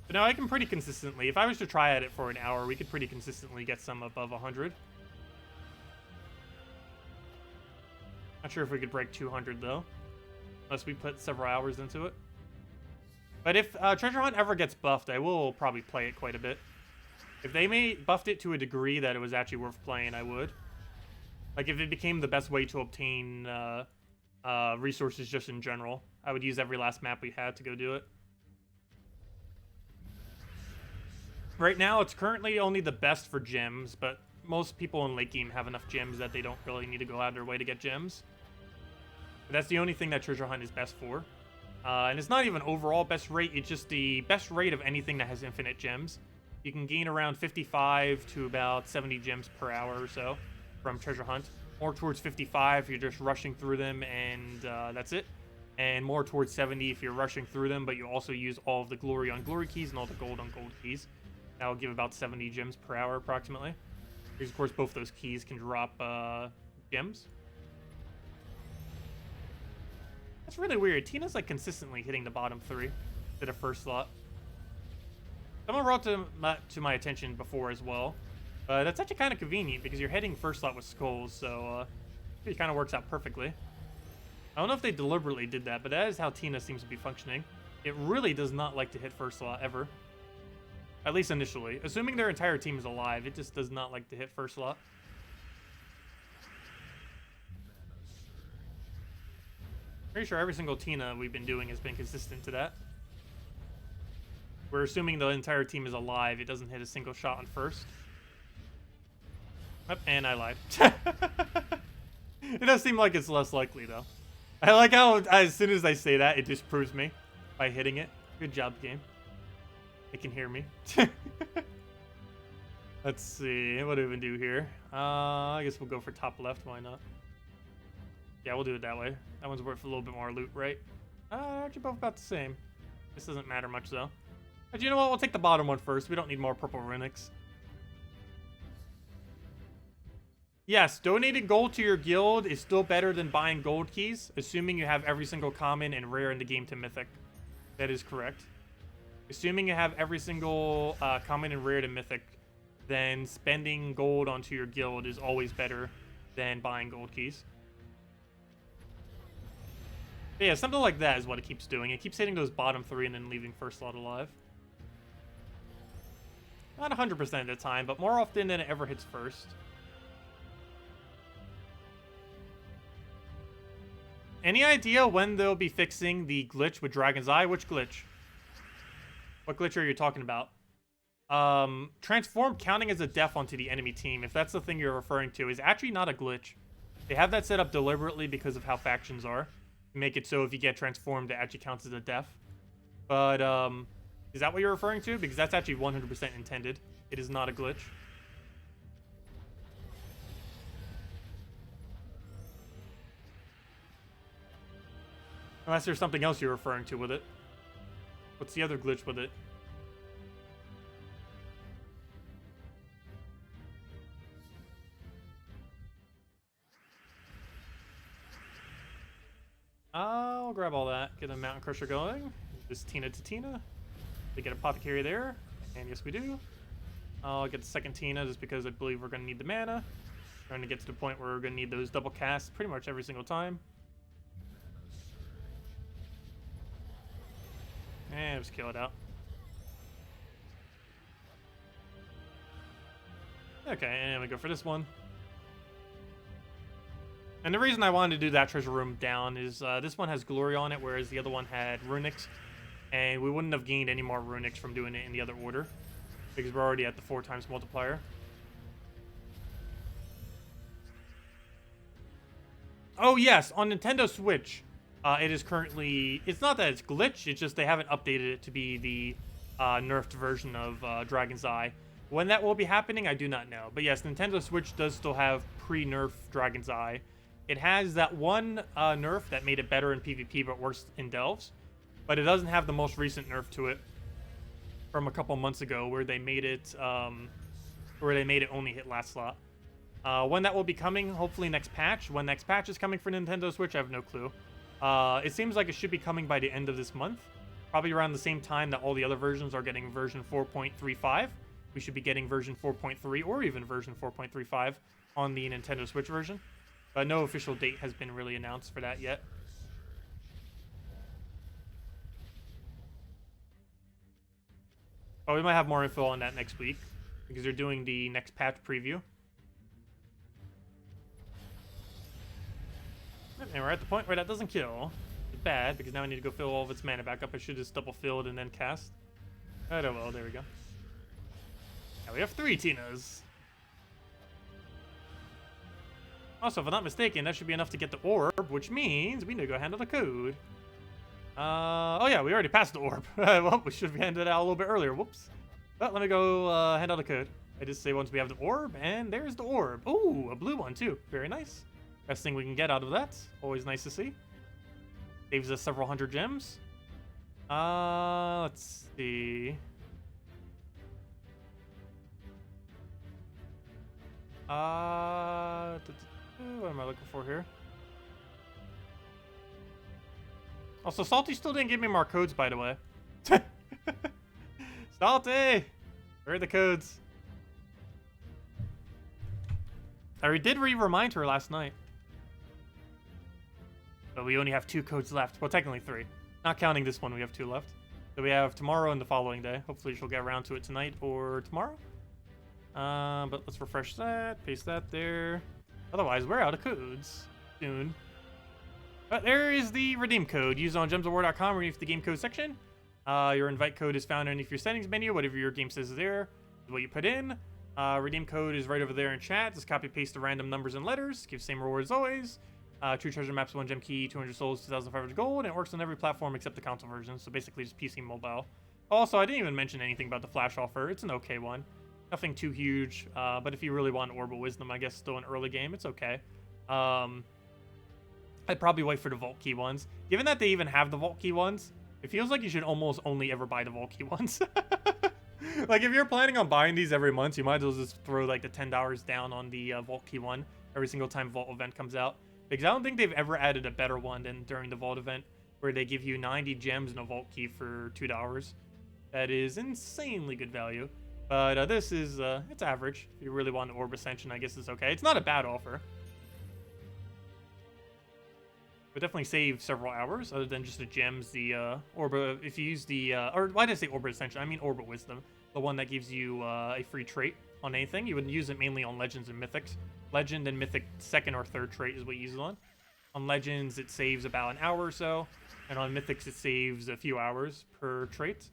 Speaker 1: But no, I can pretty consistently. If I was to try at it for an hour, we could pretty consistently get some above 100. Not sure if we could break 200 though, unless we put several hours into it. But if Treasure Hunt ever gets buffed, I will probably play it quite a bit. If they buffed it to a degree that it was actually worth playing, I would. Like, if it became the best way to obtain resources just in general, I would use every last map we had to go do it. Right now, it's currently only the best for gems, but most people in late game have enough gems that they don't really need to go out of their way to get gems. But that's the only thing that Treasure Hunt is best for. And it's not even overall best rate, it's just the best rate of anything that has infinite gems. You can gain around 55 to about 70 gems per hour or so from Treasure Hunt. More towards 55 if you're just rushing through them and that's it. And more towards 70 if you're rushing through them, but you also use all of the glory on glory keys and all the gold on gold keys. That will give about 70 gems per hour approximately. Because of course both those keys can drop gems. That's really weird. Tina's like consistently hitting the bottom 3 to the first slot. Someone brought to my attention before as well. That's actually kind of convenient because you're heading first slot with skulls, so it kind of works out perfectly. I don't know if they deliberately did that, but that is how Tina seems to be functioning. It really does not like to hit first slot ever. At least initially. Assuming their entire team is alive, it just does not like to hit first slot. Pretty sure every single Tina we've been doing has been consistent to that. We're assuming the entire team is alive, it doesn't hit a single shot on first. Oh, and I lied. It does seem like it's less likely, though. I like how, as soon as I say that, it disproves me by hitting it. Good job, game. It can hear me. Let's see. What do we do here? I guess we'll go for top left. Why not? Yeah, we'll do it that way. That one's worth a little bit more loot, right? Actually, both about the same. This doesn't matter much, though. But you know what? We'll take the bottom one first. We don't need more purple runics. Yes, donating gold to your guild is still better than buying gold keys, assuming you have every single common and rare in the game to mythic. That is correct. Assuming you have every single common and rare to mythic, then spending gold onto your guild is always better than buying gold keys. But yeah, something like that is what it keeps doing. It keeps hitting those bottom 3 and then leaving first slot alive. Not 100% of the time, but more often than it ever hits first. Any idea when they'll be fixing the glitch with Dragon's Eye? Which glitch? What glitch are you talking about? Transform counting as a death onto the enemy team, if that's the thing you're referring to, is actually not a glitch. They have that set up deliberately because of how factions are. Make it so if you get transformed, it actually counts as a death. But, is that what you're referring to? Because that's actually 100% intended. It is not a glitch. Unless there's something else you're referring to with it. What's the other glitch with it? I'll grab all that. Get a Mountain Crusher going. Just Tina to Tina. We get Apothecary there. And yes, we do. I'll get the second Tina just because I believe we're going to need the mana. Trying to get to the point where we're going to need those double casts pretty much every single time. Just kill it out. Okay, and we go for this one. And the reason I wanted to do that treasure room down is this one has glory on it, whereas the other one had runics. And we wouldn't have gained any more runics from doing it in the other order, because we're already at the 4 times multiplier. Oh yes, on Nintendo Switch, it is currently... It's not that it's glitched, it's just they haven't updated it to be the nerfed version of Dragon's Eye. When that will be happening, I do not know. But yes, Nintendo Switch does still have pre-nerf Dragon's Eye. It has that one nerf that made it better in PvP but worse in Delves. But it doesn't have the most recent nerf to it from a couple months ago where they made it only hit last slot. When that will be coming, hopefully next patch. When next patch is coming for Nintendo Switch, I have no clue. It seems like it should be coming by the end of this month. Probably around the same time that all the other versions are getting version 4.35. We should be getting version 4.3 or even version 4.35 on the Nintendo Switch version. But no official date has been really announced for that yet. Oh, we might have more info on that next week because they're doing the next patch preview. And we're at the point where that doesn't kill. It's bad because now I need to go fill all of its mana back up. I should just double filled and then cast. Oh well, there we go. Now we have 3 Tinas. Also, if I'm not mistaken, that should be enough to get the orb, which means we need to go handle the code. Oh yeah, we already passed the orb. Well, we should have handed it out a little bit earlier. Whoops. But let me go handle the code. I just say once we have the orb, and there's the orb. Ooh, a blue one too. Very nice. Best thing we can get out of that. Always nice to see. Saves us several hundred gems. Let's see. What am I looking for here? Also, Salty still didn't give me more codes, by the way. Salty! Where are the codes? I did remind her last night. But we only have 2 codes left. Well, technically 3. Not counting this one, we have 2 left. So we have tomorrow and the following day. Hopefully she'll get around to it tonight or tomorrow. But let's refresh that. Paste that there. Otherwise, we're out of codes soon. But there is the redeem code. Use it on gemsofwar.com underneath the game code section. Your invite code is found underneath your settings menu. Whatever your game says is there is what you put in. Redeem code is right over there in chat. Just copy paste the random numbers and letters. Give same reward as always. 2 treasure maps, 1 gem key, 200 souls, 2,500 gold. And it works on every platform except the console version. So basically just PC mobile. Also, I didn't even mention anything about the flash offer. It's an okay one. Nothing too huge. But if you really want Orbital Wisdom, I guess still an early game. It's okay. I'd probably wait for the Vault Key ones. Given that they even have the Vault Key ones, it feels like you should almost only ever buy the Vault Key ones. Like, if you're planning on buying these every month, you might as well just throw, like, the $10 down on the Vault Key one every single time Vault event comes out. Because I don't think they've ever added a better one than during the Vault event, where they give you 90 gems and a Vault Key for $2. That is insanely good value. But this is, it's average. If you really want an Orb Ascension, I guess it's okay. It's not a bad offer. But definitely save several hours, other than just the gems, the Orb, if you use the, or why did I say Orb Ascension? I mean Orbit Wisdom. The one that gives you a free trait on anything. You would use it mainly on Legends and Mythics. Legend and Mythic 2nd or 3rd trait is what you use it on. On Legends, it saves about an hour or so. And on Mythics, it saves a few hours per trait.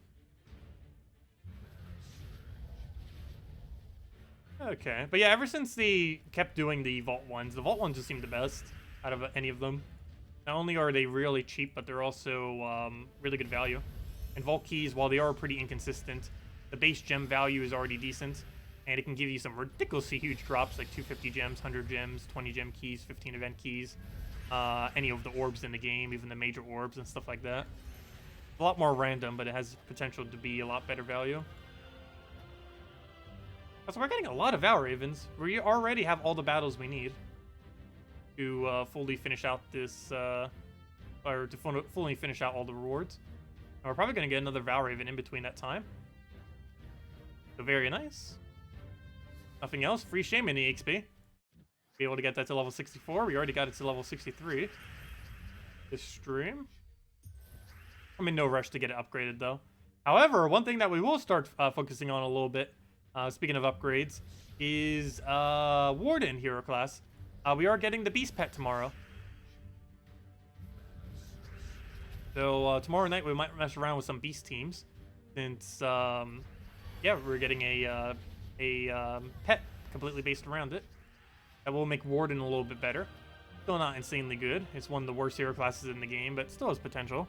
Speaker 1: Okay, but yeah, ever since they kept doing the Vault ones just seem the best out of any of them. Not only are they really cheap, but they're also really good value. And Vault Keys, while they are pretty inconsistent, the base gem value is already decent. And it can give you some ridiculously huge drops, like 250 gems, 100 gems, 20 gem keys, 15 event keys. Any of the orbs in the game, even the major orbs and stuff like that. A lot more random, but it has potential to be a lot better value. So we're getting a lot of Vow Ravens. We already have all the battles we need to fully finish out this, or to fully finish out all the rewards. And we're probably going to get another Vow Raven in between that time. So very nice. Nothing else. Free Shaman EXP. Be able to get that to level 64. We already got it to level 63 this stream. I'm in no rush to get it upgraded, though. However, one thing that we will start focusing on a little bit, speaking of upgrades, is Warden hero class. We are getting the Beast Pet tomorrow. So tomorrow night we might mess around with some Beast teams, since yeah, we're getting a pet completely based around it. That will make Warden a little bit better. Still not insanely good. It's one of the worst hero classes in the game, but still has potential,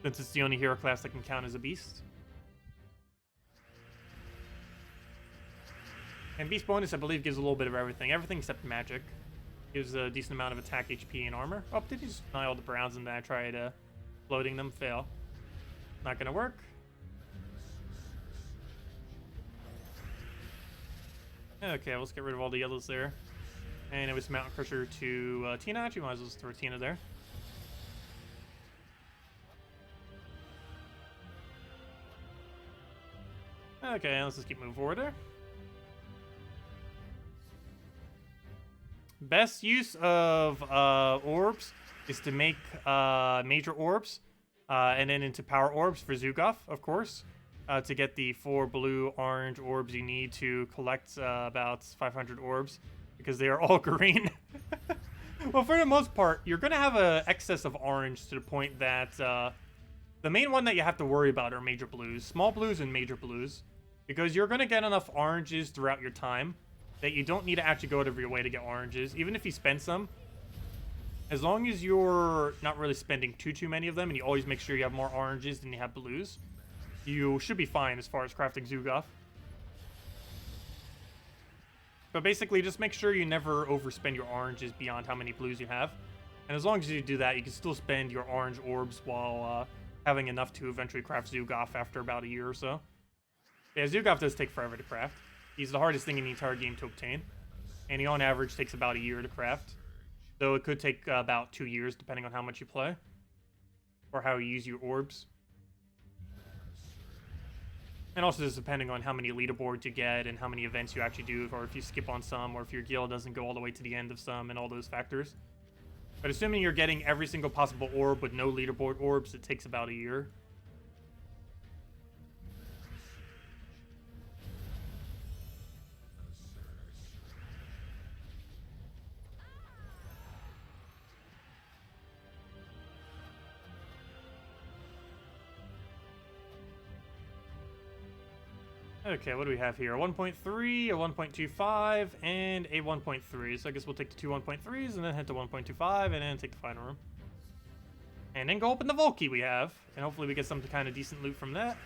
Speaker 1: since it's the only hero class that can count as a beast. And Beast bonus, I believe, gives a little bit of everything. Everything except magic. Gives a decent amount of attack, HP, and armor. Oh, did he just deny all the browns and then I tried floating them? Fail. Not gonna work. Okay, let's get rid of all the yellows there. And it was Mountain Crusher to Tina. Actually, might as well just throw Tina there. Okay, let's just keep moving forward there. Best use of orbs is to make major orbs and then into power orbs for Zugaf, of course, to get the 4 blue orange orbs you need to collect about 500 orbs, because they are all green. Well, for the most part, you're going to have an excess of orange to the point that the main one that you have to worry about are major blues, small blues and major blues, because you're going to get enough oranges throughout your time that you don't need to actually go out of your way to get oranges. Even if you spend some, as long as you're not really spending too many of them and you always make sure you have more oranges than you have blues, you should be fine as far as crafting Zugaf. But basically, just make sure you never overspend your oranges beyond how many blues you have. And as long as you do that, you can still spend your orange orbs while having enough to eventually craft Zugaf after about a year or so. Yeah, Zugaf does take forever to craft. He's the hardest thing in the entire game to obtain. And he, on average, takes about a year to craft. Though it could take about 2 years, depending on how much you play. Or how you use your orbs. And also just depending on how many leaderboards you get and how many events you actually do, or if you skip on some, or if your guild doesn't go all the way to the end of some, and all those factors. But assuming you're getting every single possible orb with no leaderboard orbs, it takes about a year. Okay, what do we have here? A 1.3, a 1.25, and a 1.3. So I guess we'll take the 2 1.3s and then head to 1.25 and then take the final room. And then go open the Volkey we have. And hopefully we get some kind of decent loot from that.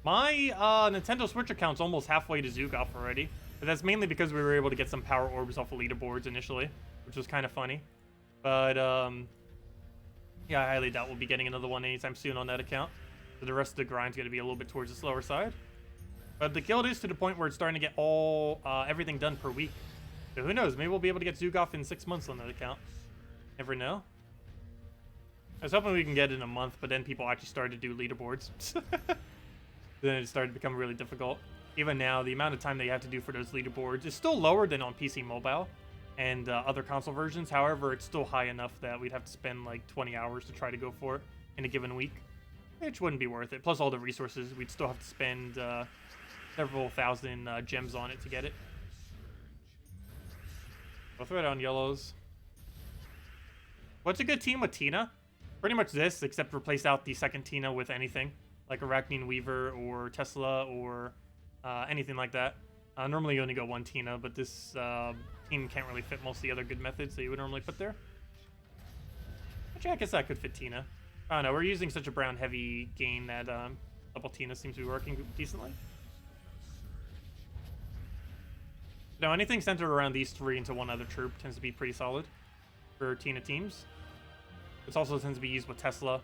Speaker 1: My Nintendo Switch account's almost halfway to Zugaf already, but that's mainly because we were able to get some power orbs off of leaderboards initially, which was kind of funny. But yeah, I highly doubt we'll be getting another one anytime soon on that account. So the rest of the grind's going to be a little bit towards the slower side. But the guild is to the point where it's starting to get everything done per week. So who knows? Maybe we'll be able to get Zugaf in 6 months on that account. Never know. I was hoping we can get it in a month, but then people actually started to do leaderboards. Then it started to become really difficult. Even now, the amount of time that you have to do for those leaderboards is still lower than on PC Mobile and other console versions. However, it's still high enough that we'd have to spend like 20 hours to try to go for it in a given week, which wouldn't be worth it. Plus all the resources, we'd still have to spend several thousand gems on it to get it. I'll throw it on yellows. What's a good team with Tina? Pretty much this, except replace out the second Tina with anything. Like Arachnine Weaver or Tesla or anything like that. Normally you only go one Tina, but this team can't really fit most of the other good methods that you would normally put there. Actually, I guess that could fit Tina. I don't know, we're using such a brown heavy gain that double Tina seems to be working decently. Now, anything centered around these 3 into one other troop tends to be pretty solid for Tina teams. It also tends to be used with Tesla.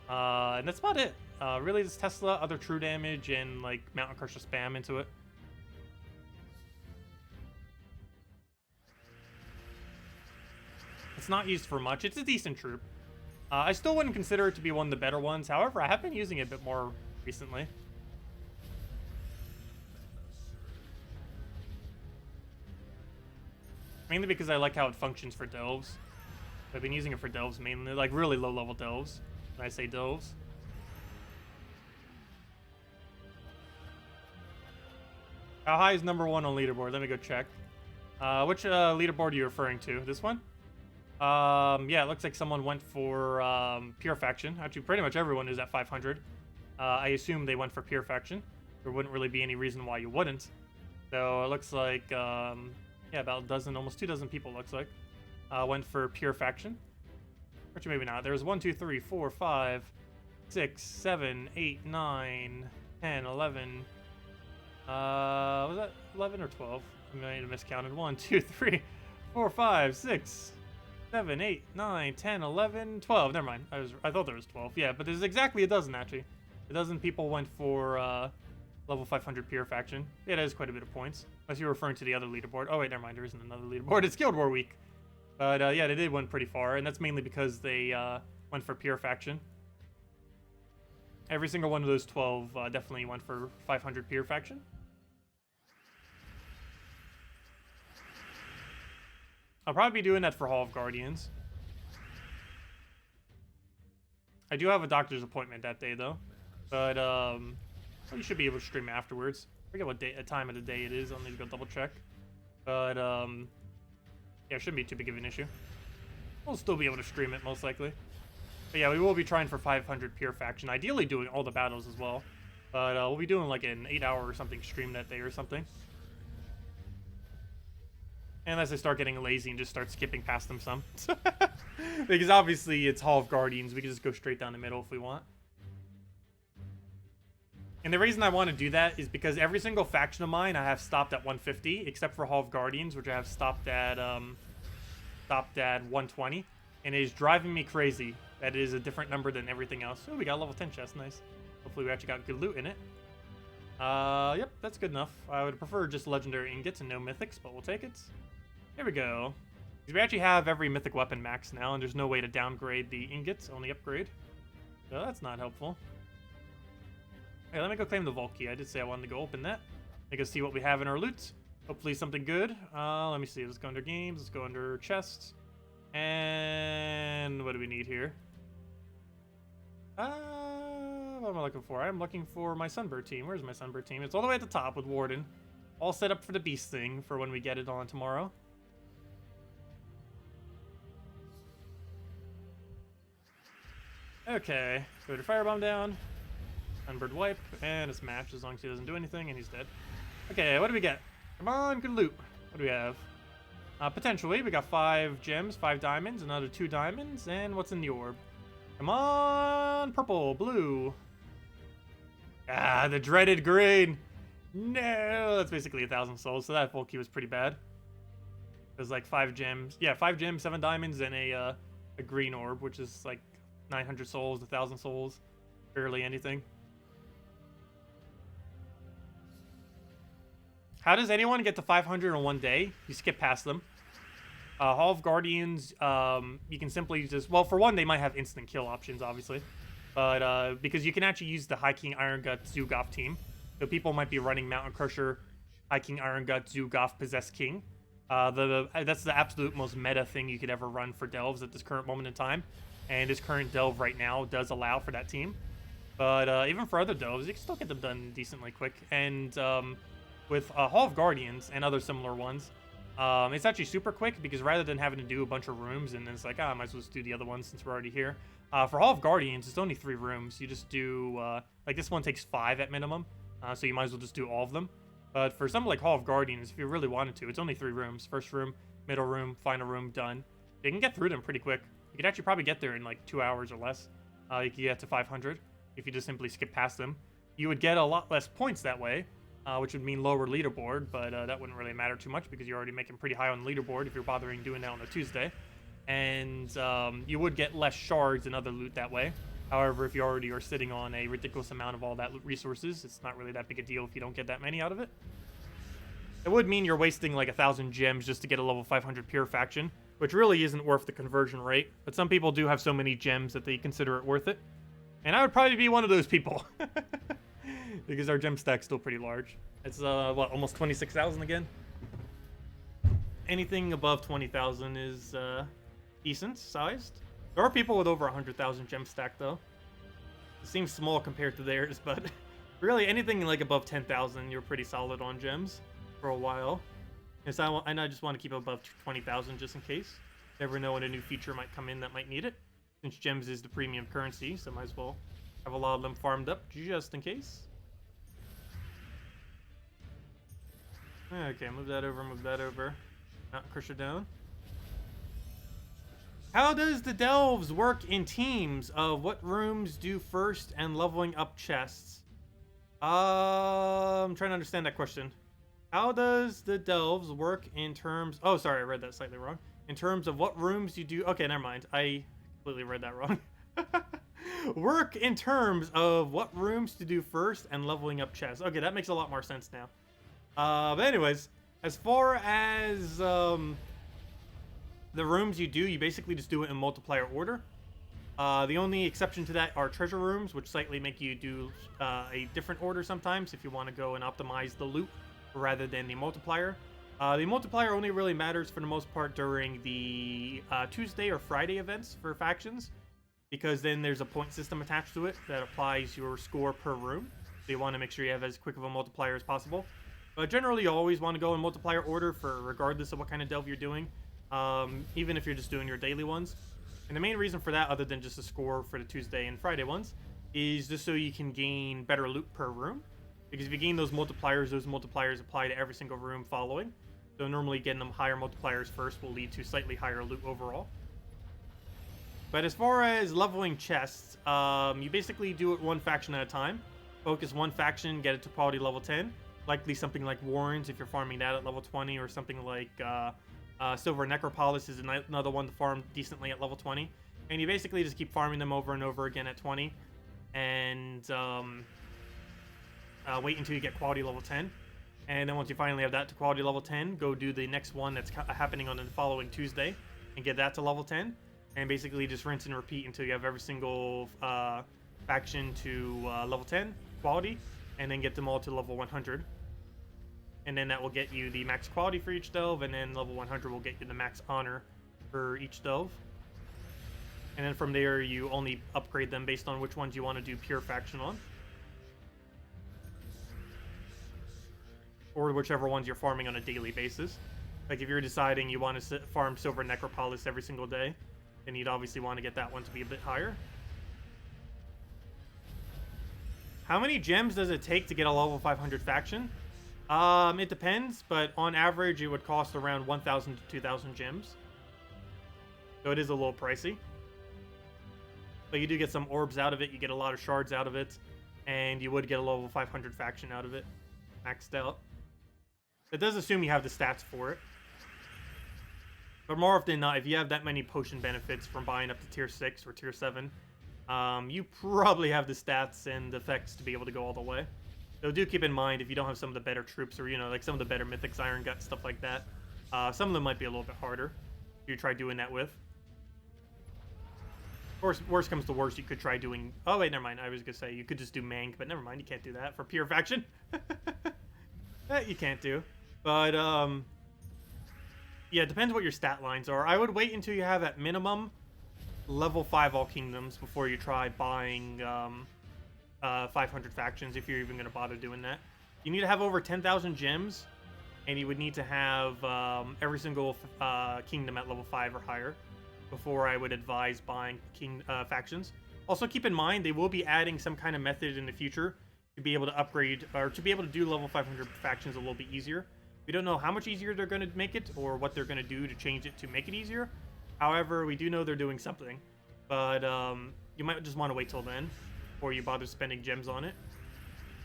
Speaker 1: And that's about it. Really, it's Tesla, other true damage, and like Mountain Crusher spam into it. It's not used for much. It's a decent troop. I still wouldn't consider it to be one of the better ones. However, I have been using it a bit more recently. Mainly because I like how it functions for delves. I've been using it for delves mainly, like really low-level delves. When I say delves. How high is number 1 on leaderboard? Let me go check. Which leaderboard are you referring to? This one? Yeah, it looks like someone went for Pure Faction. Actually, pretty much everyone is at 500. I assume they went for Pure Faction. There wouldn't really be any reason why you wouldn't. So it looks like, yeah, about a dozen, almost 2 dozen people, looks like, went for Pure Faction. Actually, maybe not. There's 1, 2, 3, 4, 5, 6, 7, 8, 9, 10, 11. Was that 11 or 12? I might have miscounted. 1, 2, 3, 4, 5, 6, 7, 8, 9, 10, 11, 12. Never mind. I thought there was 12. Yeah, but there's exactly a dozen, actually. A dozen people went for level 500 Pure Faction. Yeah, that is quite a bit of points. Unless you're referring to the other leaderboard. Oh, wait, never mind. There isn't another leaderboard. It's Guild War Week. But, yeah, they did win pretty far, and that's mainly because they went for Pure Faction. Every single one of those 12 definitely went for 500 Pure Faction. I'll probably be doing that for Hall of Guardians. I do have a doctor's appointment that day, though. But, you should be able to stream afterwards. I forget what time of the day it is. I'll need to go double check. But, yeah, it shouldn't be too big of an issue. We'll still be able to stream it, most likely. But, yeah, we will be trying for 500 Pure Faction. Ideally doing all the battles as well. But, we'll be doing, like, an 8-hour or something stream that day or something. Unless I start getting lazy and just start skipping past them some. Because obviously it's Hall of Guardians. We can just go straight down the middle if we want. And the reason I want to do that is because every single faction of mine I have stopped at 150, except for Hall of Guardians, which I have stopped at 120. And it is driving me crazy that it is a different number than everything else. Oh, we got a level 10 chest. Nice. Hopefully we actually got good loot in it. Yep, that's good enough. I would prefer just legendary ingots and no mythics, but we'll take it. There we go. Because we actually have every mythic weapon max now, and there's no way to downgrade the ingots, only upgrade. So that's not helpful. Hey, let me go claim the vault key. I did say I wanted to go open that. Let me go see what we have in our loot. Hopefully something good. Let me see. Let's go under games. Let's go under chests. And what do we need here? What am I looking for? I'm looking for my Sunbird team. Where's my Sunbird team? It's all the way at the top with Warden. All set up for the beast thing for when we get it on tomorrow. Okay, so to firebomb down, Sunbird wipe, and it's matched as long as he doesn't do anything, and he's dead. Okay, what do we get? Come on, good loot. What do we have? Potentially, we got 5 gems, 5 diamonds, another 2 diamonds, and what's in the orb? Come on, purple, blue. Ah, the dreaded green. No, that's basically 1,000 souls, so that full key was pretty bad. It was like 5 gems. Yeah, 5 gems, 7 diamonds, and a green orb, which is like 900 souls, 1,000 souls, barely anything. How does anyone get to 500 in one day? You skip past them. Hall of Guardians, you can simply just... Well, for one, they might have instant kill options, obviously. But because you can actually use the High King Iron Gut Zoogoth team. So people might be running Mountain Crusher, High King Iron Gut, Zoogoth, Possessed King. That's the absolute most meta thing you could ever run for delves at this current moment in time. And this current delve right now does allow for that team. But even for other delves, you can still get them done decently quick. And with Hall of Guardians and other similar ones, it's actually super quick because rather than having to do a bunch of rooms and then it's like, I might as well just do the other ones since we're already here. For Hall of Guardians, it's only 3 rooms. You just do, like this one takes 5 at minimum. So you might as well just do all of them. But for something like Hall of Guardians, if you really wanted to, it's only 3 rooms. First room, middle room, final room, done. You can get through them pretty quick. You could actually probably get there in like 2 hours or less. You could get to 500 if you just simply skip past them. You would get a lot less points that way, which would mean lower leaderboard, but that wouldn't really matter too much because you're already making pretty high on the leaderboard if you're bothering doing that on a Tuesday. And you would get less shards and other loot that way. However, if you already are sitting on a ridiculous amount of all that resources, it's not really that big a deal if you don't get that many out of it. It would mean you're wasting like 1,000 gems just to get a level 500 Pure Faction, which really isn't worth the conversion rate. But some people do have so many gems that they consider it worth it. And I would probably be one of those people. Because our gem stack's still pretty large. It's, what, almost 26,000 again? Anything above 20,000 is decent sized. There are people with over 100,000 gem stack, though. It seems small compared to theirs, but really anything like above 10,000, you're pretty solid on gems for a while. And I just want to keep above 20,000 just in case. Never know when a new feature might come in that might need it. Since gems is the premium currency, so might as well have a lot of them farmed up just in case. Okay, move that over, move that over. Mountain Crusher down. How does the delves work in teams of what rooms do first and leveling up chests? I'm trying to understand that question. How does the delves work in terms... Oh, sorry, I read that slightly wrong. In terms of what rooms you do... Okay, never mind. I completely read that wrong. Work in terms of what rooms to do first and leveling up chests. Okay, that makes a lot more sense now. But anyways, as far as the rooms you do, you basically just do it in multiplier order. The only exception to that are treasure rooms, which slightly make you do a different order sometimes if you want to go and optimize the loot rather than the multiplier. The multiplier only really matters for the most part during the Tuesday or Friday events for factions, because then there's a point system attached to it that applies your score per room. So you want to make sure you have as quick of a multiplier as possible. But generally, you always want to go in multiplier order for regardless of what kind of delve you're doing, even if you're just doing your daily ones. And the main reason for that, other than just the score for the Tuesday and Friday ones, is just so you can gain better loot per room. Because if you gain those multipliers apply to every single room following. So normally getting them higher multipliers first will lead to slightly higher loot overall. But as far as leveling chests, you basically do it one faction at a time. Focus one faction, get it to quality level 10. Likely something like Warrens if you're farming that at level 20, or something like Silver Necropolis is another one to farm decently at level 20. And you basically just keep farming them over and over again at 20. And wait until you get quality level 10. And then once you finally have that to quality level 10, go do the next one that's happening on the following Tuesday and get that to level 10. And basically just rinse and repeat until you have every single faction to level 10 quality, and then get them all to level 100. And then that will get you the max quality for each delve, and then level 100 will get you the max honor for each delve. And then from there, you only upgrade them based on which ones you want to do pure faction on. Or whichever ones you're farming on a daily basis. Like if you're deciding you want to farm Silver Necropolis every single day, then you'd obviously want to get that one to be a bit higher. How many gems does it take to get a level 500 faction? It depends, but on average it would cost around 1,000 to 2,000 gems. So it is a little pricey. But you do get some orbs out of it, you get a lot of shards out of it, and you would get a level 500 faction out of it, maxed out. It does assume you have the stats for it. But more often than not, if you have that many potion benefits from buying up to tier 6 or tier 7, you probably have the stats and effects to be able to go all the way. So do keep in mind, if you don't have some of the better troops, or, you know, like some of the better Mythics, Iron Gut, stuff like that, some of them might be a little bit harder to try doing that with. Of course, worst comes to worst, you could try doing... Oh, wait, never mind. I was going to say, you could just do Mank, but never mind. You can't do that for pure faction. That you can't do. But, yeah, it depends what your stat lines are. I would wait until you have, at minimum, level 5 All Kingdoms before you try buying 500 factions, if you're even going to bother doing that. You need to have over 10,000 gems, and you would need to have every single kingdom at level 5 or higher before I would advise buying factions. Also, keep in mind, they will be adding some kind of method in the future to be able to upgrade, or to be able to do level 500 factions a little bit easier. We don't know how much easier they're going to make it, or what they're going to do to change it to make it easier. However, we do know they're doing something. But you might just want to wait till then before you bother spending gems on it.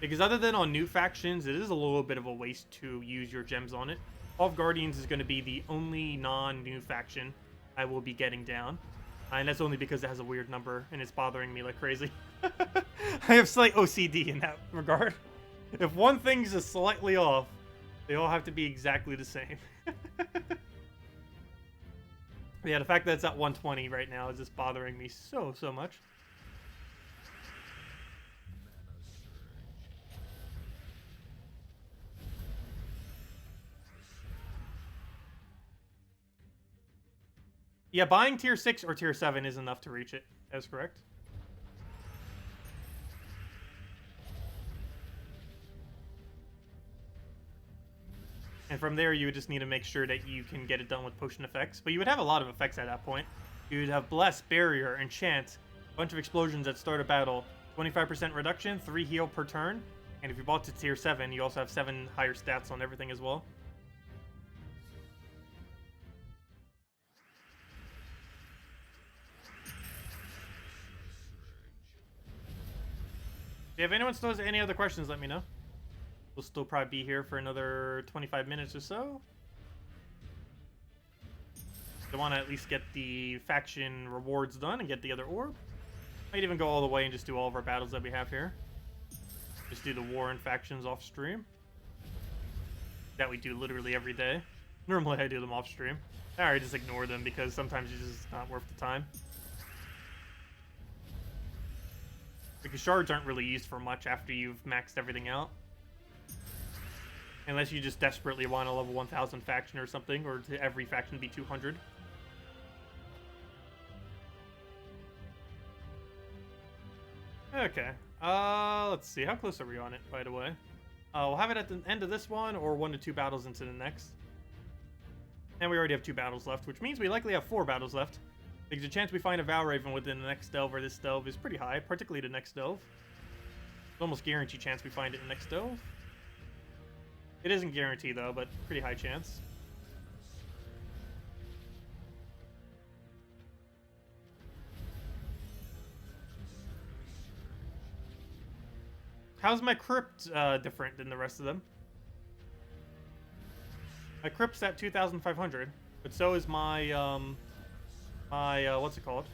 Speaker 1: Because other than on new factions, it is a little bit of a waste to use your gems on it. Hall of Guardians is going to be the only non-new faction I will be getting down. And that's only because it has a weird number, and it's bothering me like crazy. I have slight OCD in that regard. If one thing's just slightly off, they all have to be exactly the same. Yeah, the fact that it's at 120 right now is just bothering me so much. Yeah, buying tier 6 or tier 7 is enough to reach it. That's correct. And from there, you would just need to make sure that you can get it done with potion effects. But you would have a lot of effects at that point. You'd have Bless, Barrier, Enchant, a bunch of explosions that start a battle, 25% reduction, 3 heal per turn. And if you bought to tier 7, you also have 7 higher stats on everything as well. If anyone still has any other questions, let me know. We'll still probably be here for another 25 minutes or so. I want to at least get the faction rewards done and get the other orb. Might even go all the way and just do all of our battles that we have here. Just do the war and factions off stream. That we do literally every day. Normally I do them off stream. I just ignore them because sometimes it's just not worth the time. Because shards aren't really used for much after you've maxed everything out. Unless you just desperately want a level 1000 faction or something, or to every faction be 200. Okay. Let's see. How close are we on it, by the way? We'll have it at the end of this one, or 1 to 2 battles into the next. And we already have 2 battles left, which means we likely have 4 battles left. Because the chance we find a Valraven within the next delve or this delve is pretty high, particularly the next delve. It's almost guaranteed chance we find it in the next delve. It isn't guaranteed though, but pretty high chance. How's my crypt different than the rest of them? My crypt's at 2,500, but so is my what's it called?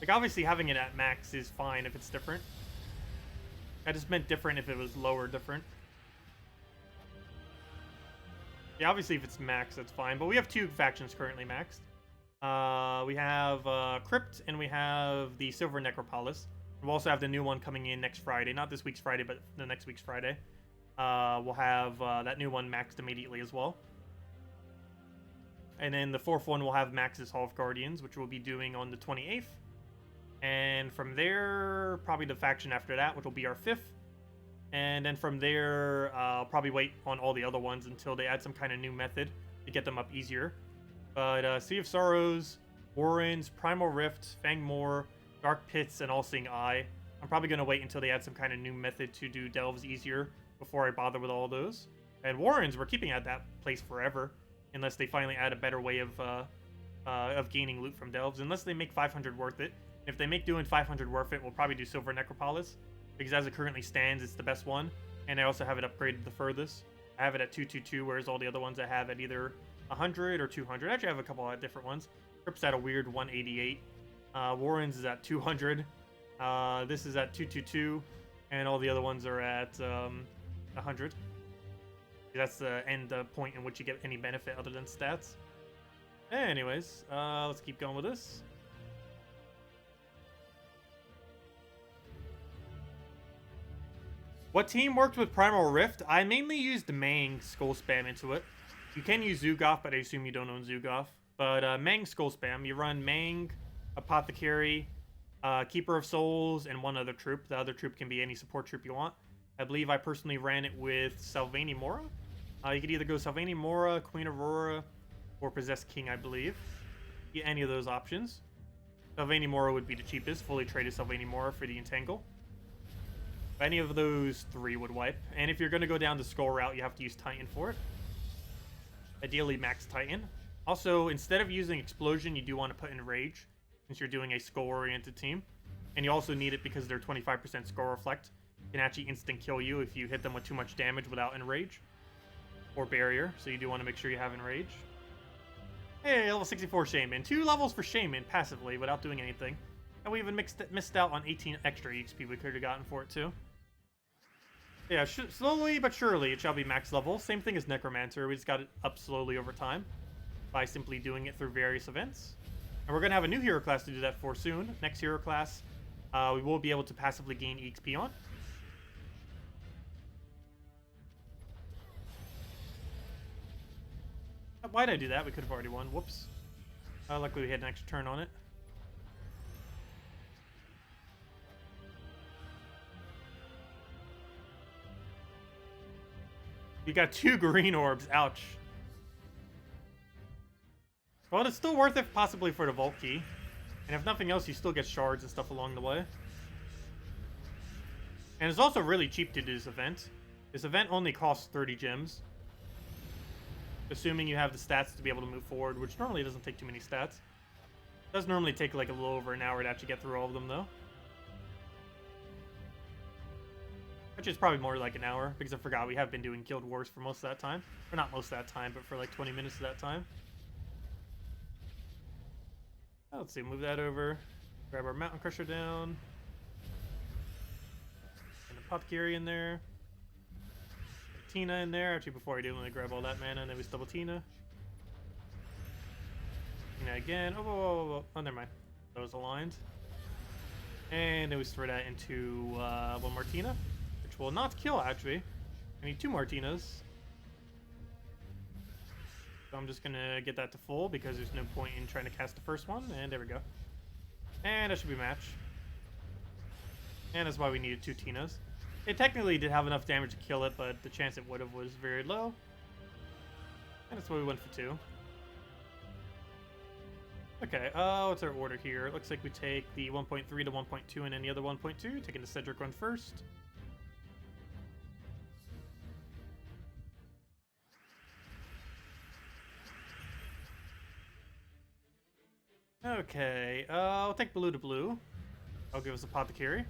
Speaker 1: Like, obviously having it at max is fine if it's different. I just meant different if it was lower different. Yeah, obviously if it's max, that's fine. But we have 2 factions currently maxed. We have Crypt, and we have the Silver Necropolis. We'll also have the new one coming in next Friday. Not this week's Friday, but the next week's Friday. We'll have that new one maxed immediately as well. And then the 4th one will have Max's Hall of Guardians, which we'll be doing on the 28th. And from there, probably the faction after that, which will be our 5th. And then from there, I'll probably wait on all the other ones until they add some kind of new method to get them up easier. But Sea of Sorrows, Warrens, Primal Rift, Fang Moor, Dark Pits, and All Seeing Eye. I'm probably going to wait until they add some kind of new method to do delves easier before I bother with all those. And Warrens, we're keeping at that place forever. Unless they finally add a better way of gaining loot from delves. Unless they make 500 worth it. If they make doing 500 worth it, we'll probably do Silver Necropolis. Because as it currently stands, it's the best one. And I also have it upgraded the furthest. I have it at 222, whereas all the other ones I have at either 100 or 200. Actually, I have a couple of different ones. Crypt's at a weird 188. Warren's is at 200. This is at 222. And all the other ones are at 100. That's the end point in which you get any benefit other than stats. Anyways, let's keep going with this. What team worked with Primal Rift? I mainly used Mang Skull Spam into it. You can use Zugoff, but I assume you don't own Zugoff. But Mang Skull Spam, you run Mang, Apothecary, Keeper of Souls, and 1 other troop. The other troop can be any support troop you want. I believe I personally ran it with Sylvanie Mora. You could either go Sylvanie Mora, Queen Aurora, or Possessed King, I believe. Yeah, any of those options. Sylvanie Mora would be the cheapest. Fully traded Sylvanie Mora for the Entangle. Any of those 3 would wipe. And if you're going to go down the Skull route, you have to use Titan for it. Ideally, max Titan. Also, instead of using Explosion, you do want to put in Rage, since you're doing a Skull-oriented team. And you also need it because their 25% Skull Reflect can actually instant kill you if you hit them with too much damage without Enrage. Or Barrier, so you do want to make sure you have Enrage. Hey, level 64 Shaman. 2 levels for Shaman, passively, without doing anything. And we even missed out on 18 extra EXP we could have gotten for it, too. Yeah, slowly but surely it shall be max level. Same thing as Necromancer, we just got it up slowly over time. By simply doing it through various events. And we're going to have a new hero class to do that for soon. Next hero class, we will be able to passively gain EXP on. Why'd I do that? We could have already won. Whoops. Luckily we had an extra turn on it. You got 2 green orbs. Ouch. Well, it's still worth it possibly for the vault key. And if nothing else, you still get shards and stuff along the way. And it's also really cheap to do this event. This event only costs 30 gems. Assuming you have the stats to be able to move forward, which normally doesn't take too many stats. It does normally take like a little over an hour to actually get through all of them, though. Which is probably more like an hour, because I forgot we have been doing Guild Wars for most of that time. Or not most of that time, but for like 20 minutes of that time. Oh, let's see, move that over. Grab our Mountain Crusher down. And a Apothecary in there. Tina in there. Actually, before I do, let me grab all that mana, and then we double Tina. Tina again. Oh, never mind. Those aligned. And then we throw that into one more Tina, which will not kill, actually. I need 2 more Tinas. So I'm just going to get that to full, because there's no point in trying to cast the first one. And there we go. And that should be match. And that's why we needed 2 Tinas. It technically did have enough damage to kill it, but the chance it would have was very low. And that's why we went for 2. Okay, what's our order here? It looks like we take the 1.3 to 1.2 and any other 1.2. Taking the Cedric one first. Okay, I'll take blue to blue. I'll give us Apothecary.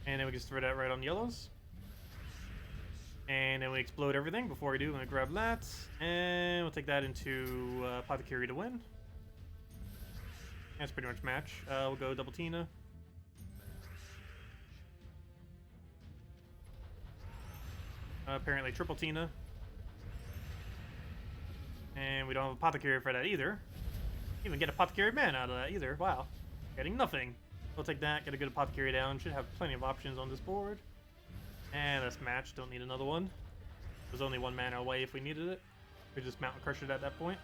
Speaker 1: And then we just throw that right on yellows. And then we explode everything. Before we do, I'm going to grab that. And we'll take that into Apothecary to win. That's pretty much match. We'll go double Tina. Apparently triple Tina. And we don't have Apothecary for that either. Even get Apothecary man out of that either. Wow. Getting nothing. We'll take that, get a good Apothecary down. Should have plenty of options on this board. And that's match. Don't need another one. There's only 1 mana away if we needed it. We just Mountain Crusher it at that point.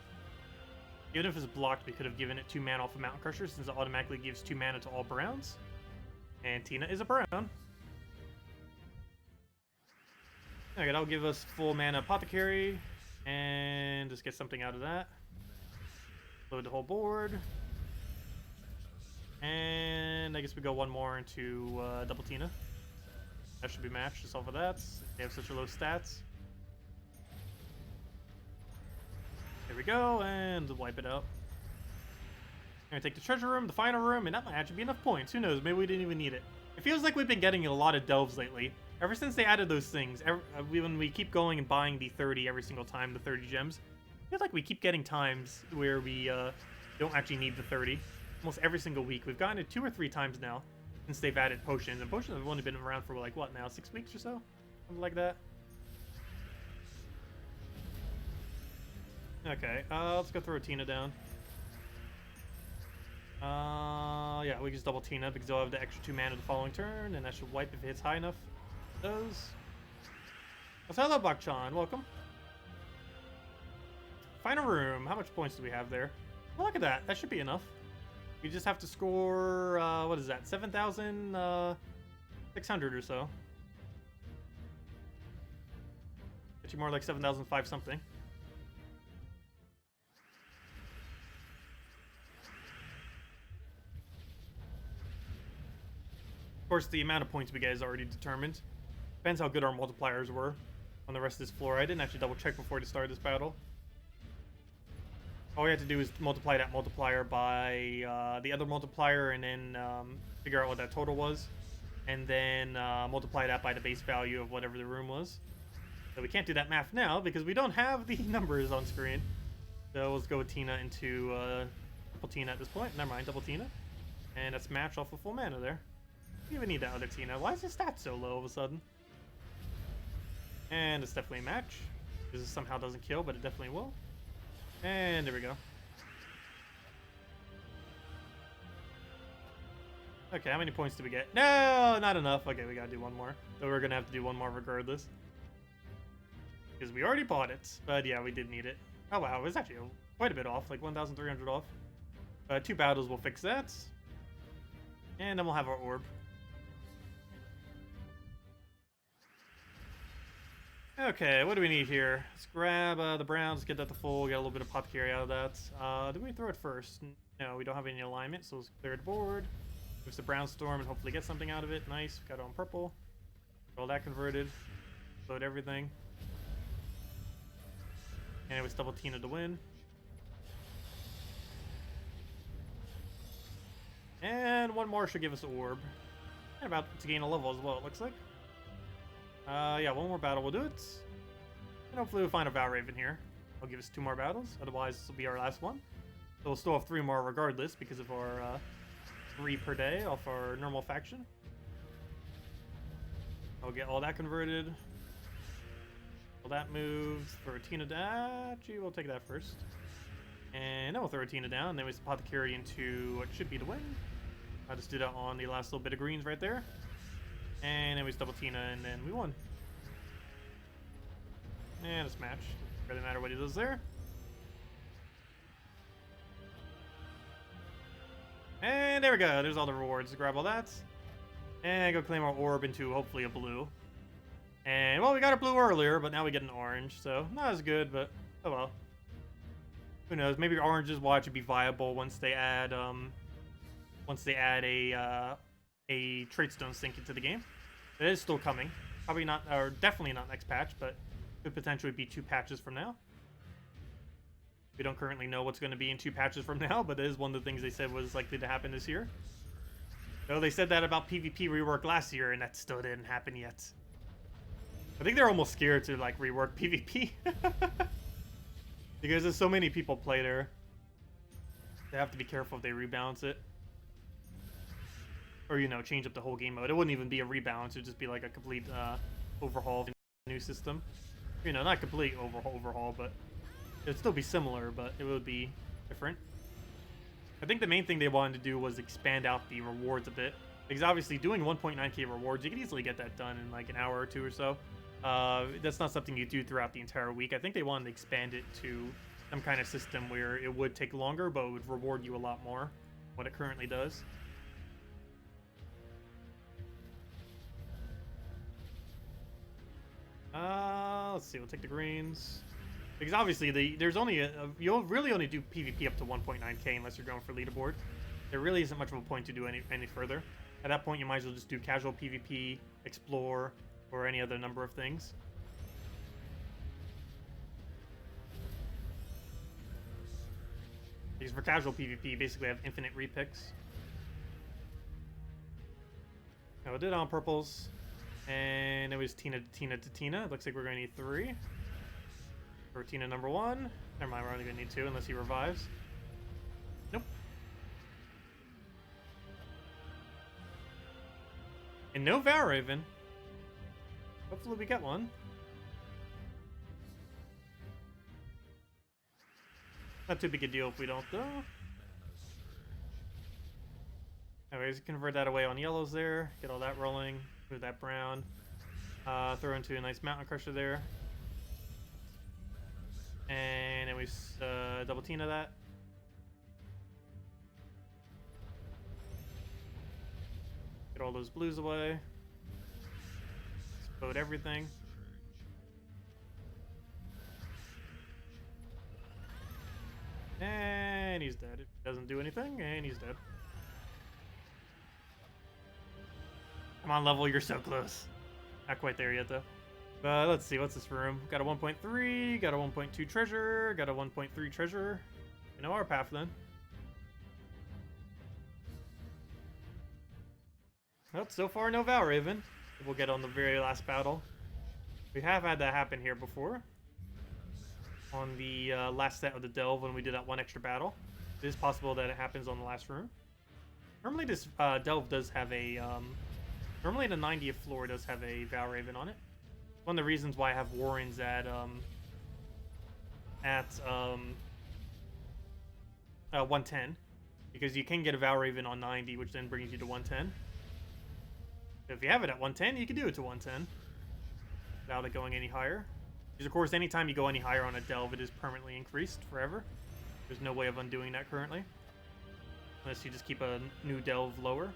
Speaker 1: Even if it's blocked, we could have given it 2 mana off of Mountain Crusher, since it automatically gives 2 mana to all browns. And Tina is a brown. Okay, that'll give us full mana Apothecary. And just get something out of that. Load the whole board. And I guess we go 1 more into double Tina. That should be matched just off of that. They have such low stats. There we go, and wipe it out. I'm gonna take the treasure room, the final room, and that might actually be enough points. Who knows? Maybe we didn't even need it. It feels like we've been getting a lot of delves lately. Ever since they added those things, when we keep going and buying the 30 every single time, the 30 gems, I feel like we keep getting times where we don't actually need the 30. Almost every single week. We've gotten it 2 or 3 times now since they've added potions. And potions have only been around for like, what now, 6 weeks or so? Something like that. Okay, let's go throw Tina down. Yeah, we just double Tina because they'll have the extra 2 mana the following turn, and that should wipe if it hits high enough. It does. So hello, Bakchan. Welcome. Final room. How much points do we have there? Oh, look at that. That should be enough. We just have to score, what is that? 7,600 or so. Get you more like 7,005 something. Of course, the amount of points we get is already determined. Depends how good our multipliers were on the rest of this floor. I didn't actually double check before the start of this battle. All we have to do is multiply that multiplier by the other multiplier, and then figure out what that total was, and then multiply that by the base value of whatever the room was. So we can't do that math now because we don't have the numbers on screen. So let's go with Tina into triple Tina at this point. Never mind, double Tina. And that's matched off of full mana there. We even need that other Tina. Why is his stat so low all of a sudden? And it's definitely a match. This somehow doesn't kill, but it definitely will. And there we go. Okay, how many points do we get? No, not enough. Okay, we gotta do one more. So we're gonna have to do one more regardless. Because we already bought it. But yeah, we did need it. Oh wow, it's actually quite a bit off, like 1,300 off. 2 battles will fix that. And then we'll have our orb. Okay, what do we need here? Let's grab the browns, get that to full, get a little bit of apothecary out of that. Do we throw it first? No, we don't have any alignment, so let's clear the board. Use the brown storm and hopefully get something out of it. Nice, got it on purple. Get all that converted. Load everything. And it was double Tina to win. And one more should give us an orb. And about to gain a level as well, it looks like. Yeah, one more battle will do it. And hopefully we'll find a Valraven here. I'll give us 2 more battles, otherwise this will be our last one. So we'll still have 3 more regardless because of our 3 per day off our normal faction. I'll get all that converted. All that moves. Throw a Tina down. Gee, we'll take that first. And then we'll throw a Tina down, and then we apothecary into what should be the win. I just did it on the last little bit of greens right there. And then we double Tina, and then we won. And it's match. Doesn't really matter what he does there. And there we go. There's all the rewards. Grab all that. And go claim our orb into hopefully a blue. And, well, we got a blue earlier, but now we get an orange. So, not as good, but oh well. Who knows? Maybe oranges will actually be viable once they add a trait stone sink into the game. It is still coming. Probably not, or definitely not next patch, but could potentially be 2 patches from now. We don't currently know what's going to be in 2 patches from now, but it is one of the things they said was likely to happen this year. So they said that about PvP rework last year, and that still didn't happen yet. I think they're almost scared to like rework PvP because there's so many people play there. They have to be careful if they rebalance it. Or, you know, change up the whole game mode. It wouldn't even be a rebalance. It would just be like a complete overhaul of the new system. You know, not complete overhaul, but it would still be similar, but it would be different. I think the main thing they wanted to do was expand out the rewards a bit. Because obviously doing 1.9k rewards, you can easily get that done in like an hour or 2 or so. That's not something you do throughout the entire week. I think they wanted to expand it to some kind of system where it would take longer, but it would reward you a lot more than what it currently does. Let's see, we'll take the greens. Because obviously, there's only you'll really only do PvP up to 1.9k unless you're going for leaderboard. There really isn't much of a point to do any further. At that point, you might as well just do casual PvP, explore, or any other number of things. Because for casual PvP, you basically have infinite repicks. Now, we did it on purples. And it was Tina to Tina. It looks like we're going to need 3. For Tina number 1. Never mind, we're only going to need 2 unless he revives. Nope. And no Valraven. Hopefully we get one. Not too big a deal if we don't, though. Anyways, convert that away on yellows there. Get all that rolling. Move that brown. Throw into a nice mountain crusher there. And then we double Tina that. Get all those blues away. Explode everything. And he's dead. It doesn't do anything, and he's dead. Come on, level, you're so close. Not quite there yet, though. But let's see, what's this room? Got a 1.3, got a 1.2 treasure, got a 1.3 treasure. You know our path, then. Well, so far, no Valraven. We'll get on the very last battle. We have had that happen here before. On the last set of the Delve when we did that 1 extra battle. It is possible that it happens on the last room. Normally this Delve does have a... normally the 90th floor does have a Valraven on it. One of the reasons why I have Warrens at 110. because you can get a Valraven on 90, which then brings you to 110. So if you have it at 110, you can do it to 110 without it going any higher. Because of course, anytime you go any higher on a delve, it is permanently increased forever. There's no way of undoing that currently, unless you just keep a new delve lower.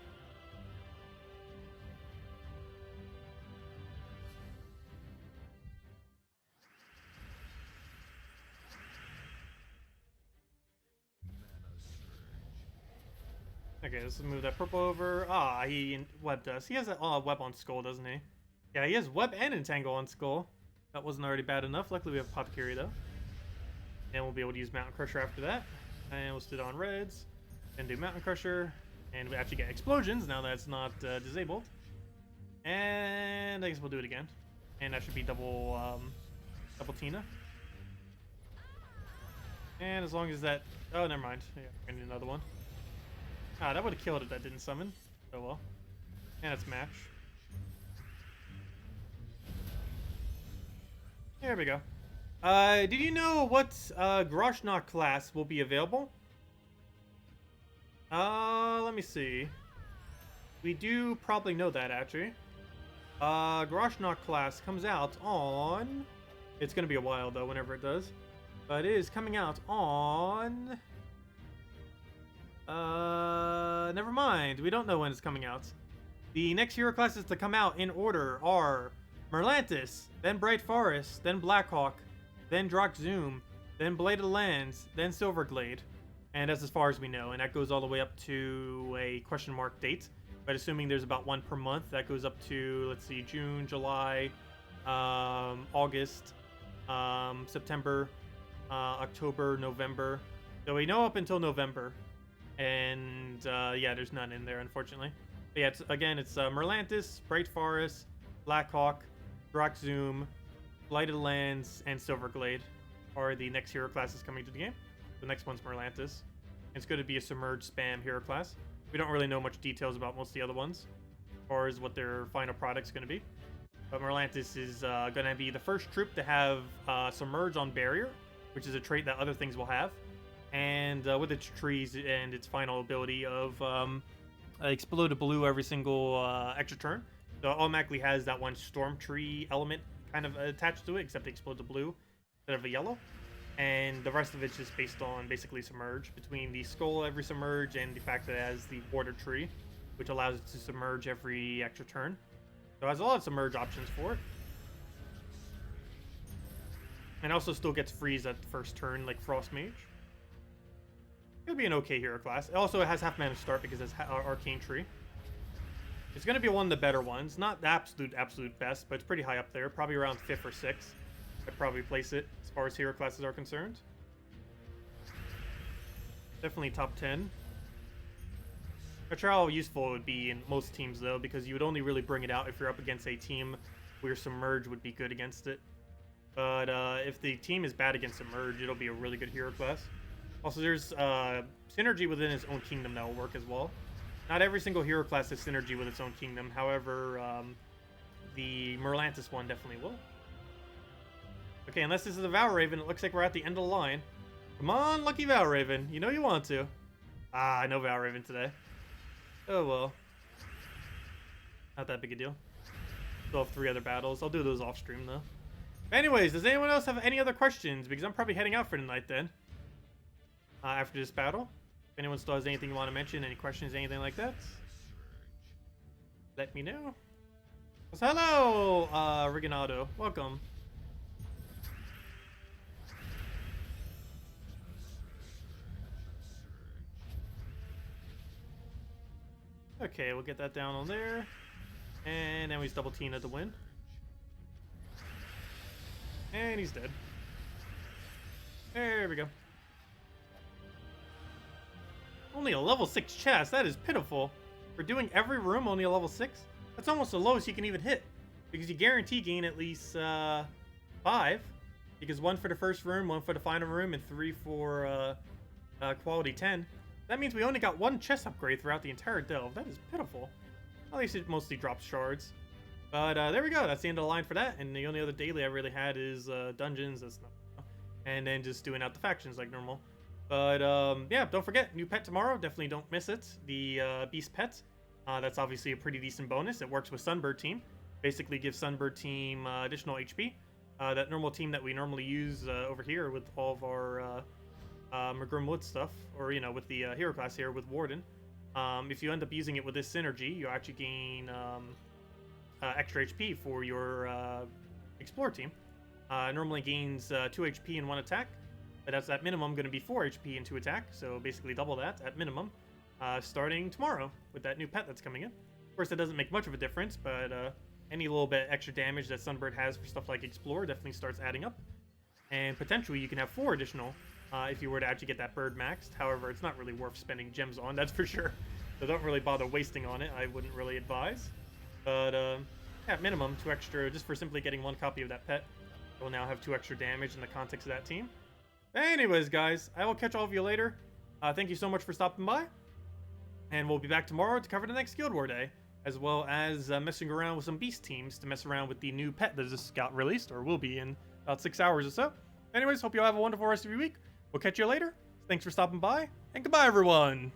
Speaker 1: Okay, let's move that purple over. Ah, he webbed us. He has a web on Skull, doesn't he? Yeah, he has web and entangle on Skull. That wasn't already bad enough. Luckily, we have Apothecary, though. And we'll be able to use Mountain Crusher after that. And we'll sit on reds. And do Mountain Crusher. And we actually get explosions now that it's not disabled. And I guess we'll do it again. And that should be double Tina. And as long as that... Oh, never mind. Yeah, I need another one. Ah, that would have killed if that didn't summon. Oh well. And it's match. There we go. Did you know what Groshnock class will be available? Let me see. We do probably know that, actually. Groshnock class comes out on... It's going to be a while, though, whenever it does. But it is coming out on... Never mind. We don't know when it's coming out. The next hero classes to come out in order are Merlantis, then Bright Forest, then Blackhawk, then Droxzoom, then Blade of the Lands, then Silverglade. And that's as far as we know, and that goes all the way up to a question mark date. But assuming there's about one per month, that goes up to, let's see, June, July, August, September, October, November. So we know up until November. And yeah, there's none in there, unfortunately. But yeah, it's Merlantis, Bright Forest, Blackhawk, Droxzoom, Blight of the Lands, and Silverglade are the next hero classes coming to the game. The next one's Merlantis. It's going to be a Submerge spam hero class. We don't really know much details about most of the other ones, as far as what their final product's going to be. But Merlantis is going to be the first troop to have Submerge on Barrier, which is a trait that other things will have. And with its trees and its final ability of Explode Blue every single extra turn. So it automatically has that one Storm Tree element kind of attached to it, except it Explode Blue instead of a yellow. And the rest of it's just based on basically Submerge, between the Skull every Submerge and the fact that it has the Water Tree, which allows it to Submerge every extra turn. So it has a lot of Submerge options for it. And also still gets freeze at the first turn, like Frost Mage. It'll be an okay hero class. It also has half mana start because it's Arcane Tree. It's going to be one of the better ones. Not the absolute best, but it's pretty high up there. Probably around 5th or 6th. I'd probably place it as far as hero classes are concerned. Definitely top 10. Not sure how useful it would be in most teams, though, because you would only really bring it out if you're up against a team where Submerge would be good against it. But if the team is bad against Submerge, it'll be a really good hero class. Also, there's synergy within its own kingdom that will work as well. Not every single hero class has synergy with its own kingdom. However, the Merlantis one definitely will. Okay, unless this is a Valraven, it looks like we're at the end of the line. Come on, lucky Valraven. You know you want to. Ah, no Valraven today. Oh, well. Not that big a deal. Still have 3 other battles. I'll do those off stream, though. Anyways, does anyone else have any other questions? Because I'm probably heading out for tonight, then. After this battle. If anyone still has anything you want to mention, any questions, anything like that, let me know. So, hello, Rigonado. Welcome. Okay, we'll get that down on there. And then we just double Tina to win. And he's dead. There we go. Only a level 6 chest. That is pitiful. For doing every room, only a level 6? That's almost the lowest you can even hit. Because you guarantee gain at least 5. Because 1 for the first room, 1 for the final room, and 3 for quality 10. That means we only got 1 chest upgrade throughout the entire delve. That is pitiful. At least it mostly drops shards. But there we go. That's the end of the line for that. And the only other daily I really had is dungeons. That's not. And then just doing out the factions like normal. But yeah, don't forget, new pet tomorrow. Definitely don't miss it. The Beast Pet. That's obviously a pretty decent bonus. It works with Sunbird Team. Basically gives Sunbird Team additional HP. That normal team that we normally use over here with all of our McGrim Wood stuff, or, you know, with the hero class here with Warden. If you end up using it with this synergy, you actually gain extra HP for your Explorer team. Normally gains 2 HP in 1 attack, but that's at minimum going to be 4 HP in 2 attack, so basically double that at minimum, starting tomorrow with that new pet that's coming in. Of course, that doesn't make much of a difference, but any little bit extra damage that Sunbird has for stuff like Explorer definitely starts adding up. And potentially you can have 4 additional if you were to actually get that bird maxed. However, it's not really worth spending gems on, that's for sure. So don't really bother wasting on it. I wouldn't really advise. But at minimum, 2 extra just for simply getting 1 copy of that pet. We'll now have 2 extra damage in the context of that team. Anyways, guys, I will catch all of you later. Thank you so much for stopping by. And we'll be back tomorrow to cover the next Guild War Day, as well as messing around with some beast teams to mess around with the new pet that just got released, or will be in about 6 hours or so. Anyways, hope you all have a wonderful rest of your week. We'll catch you later. Thanks for stopping by, and goodbye, everyone!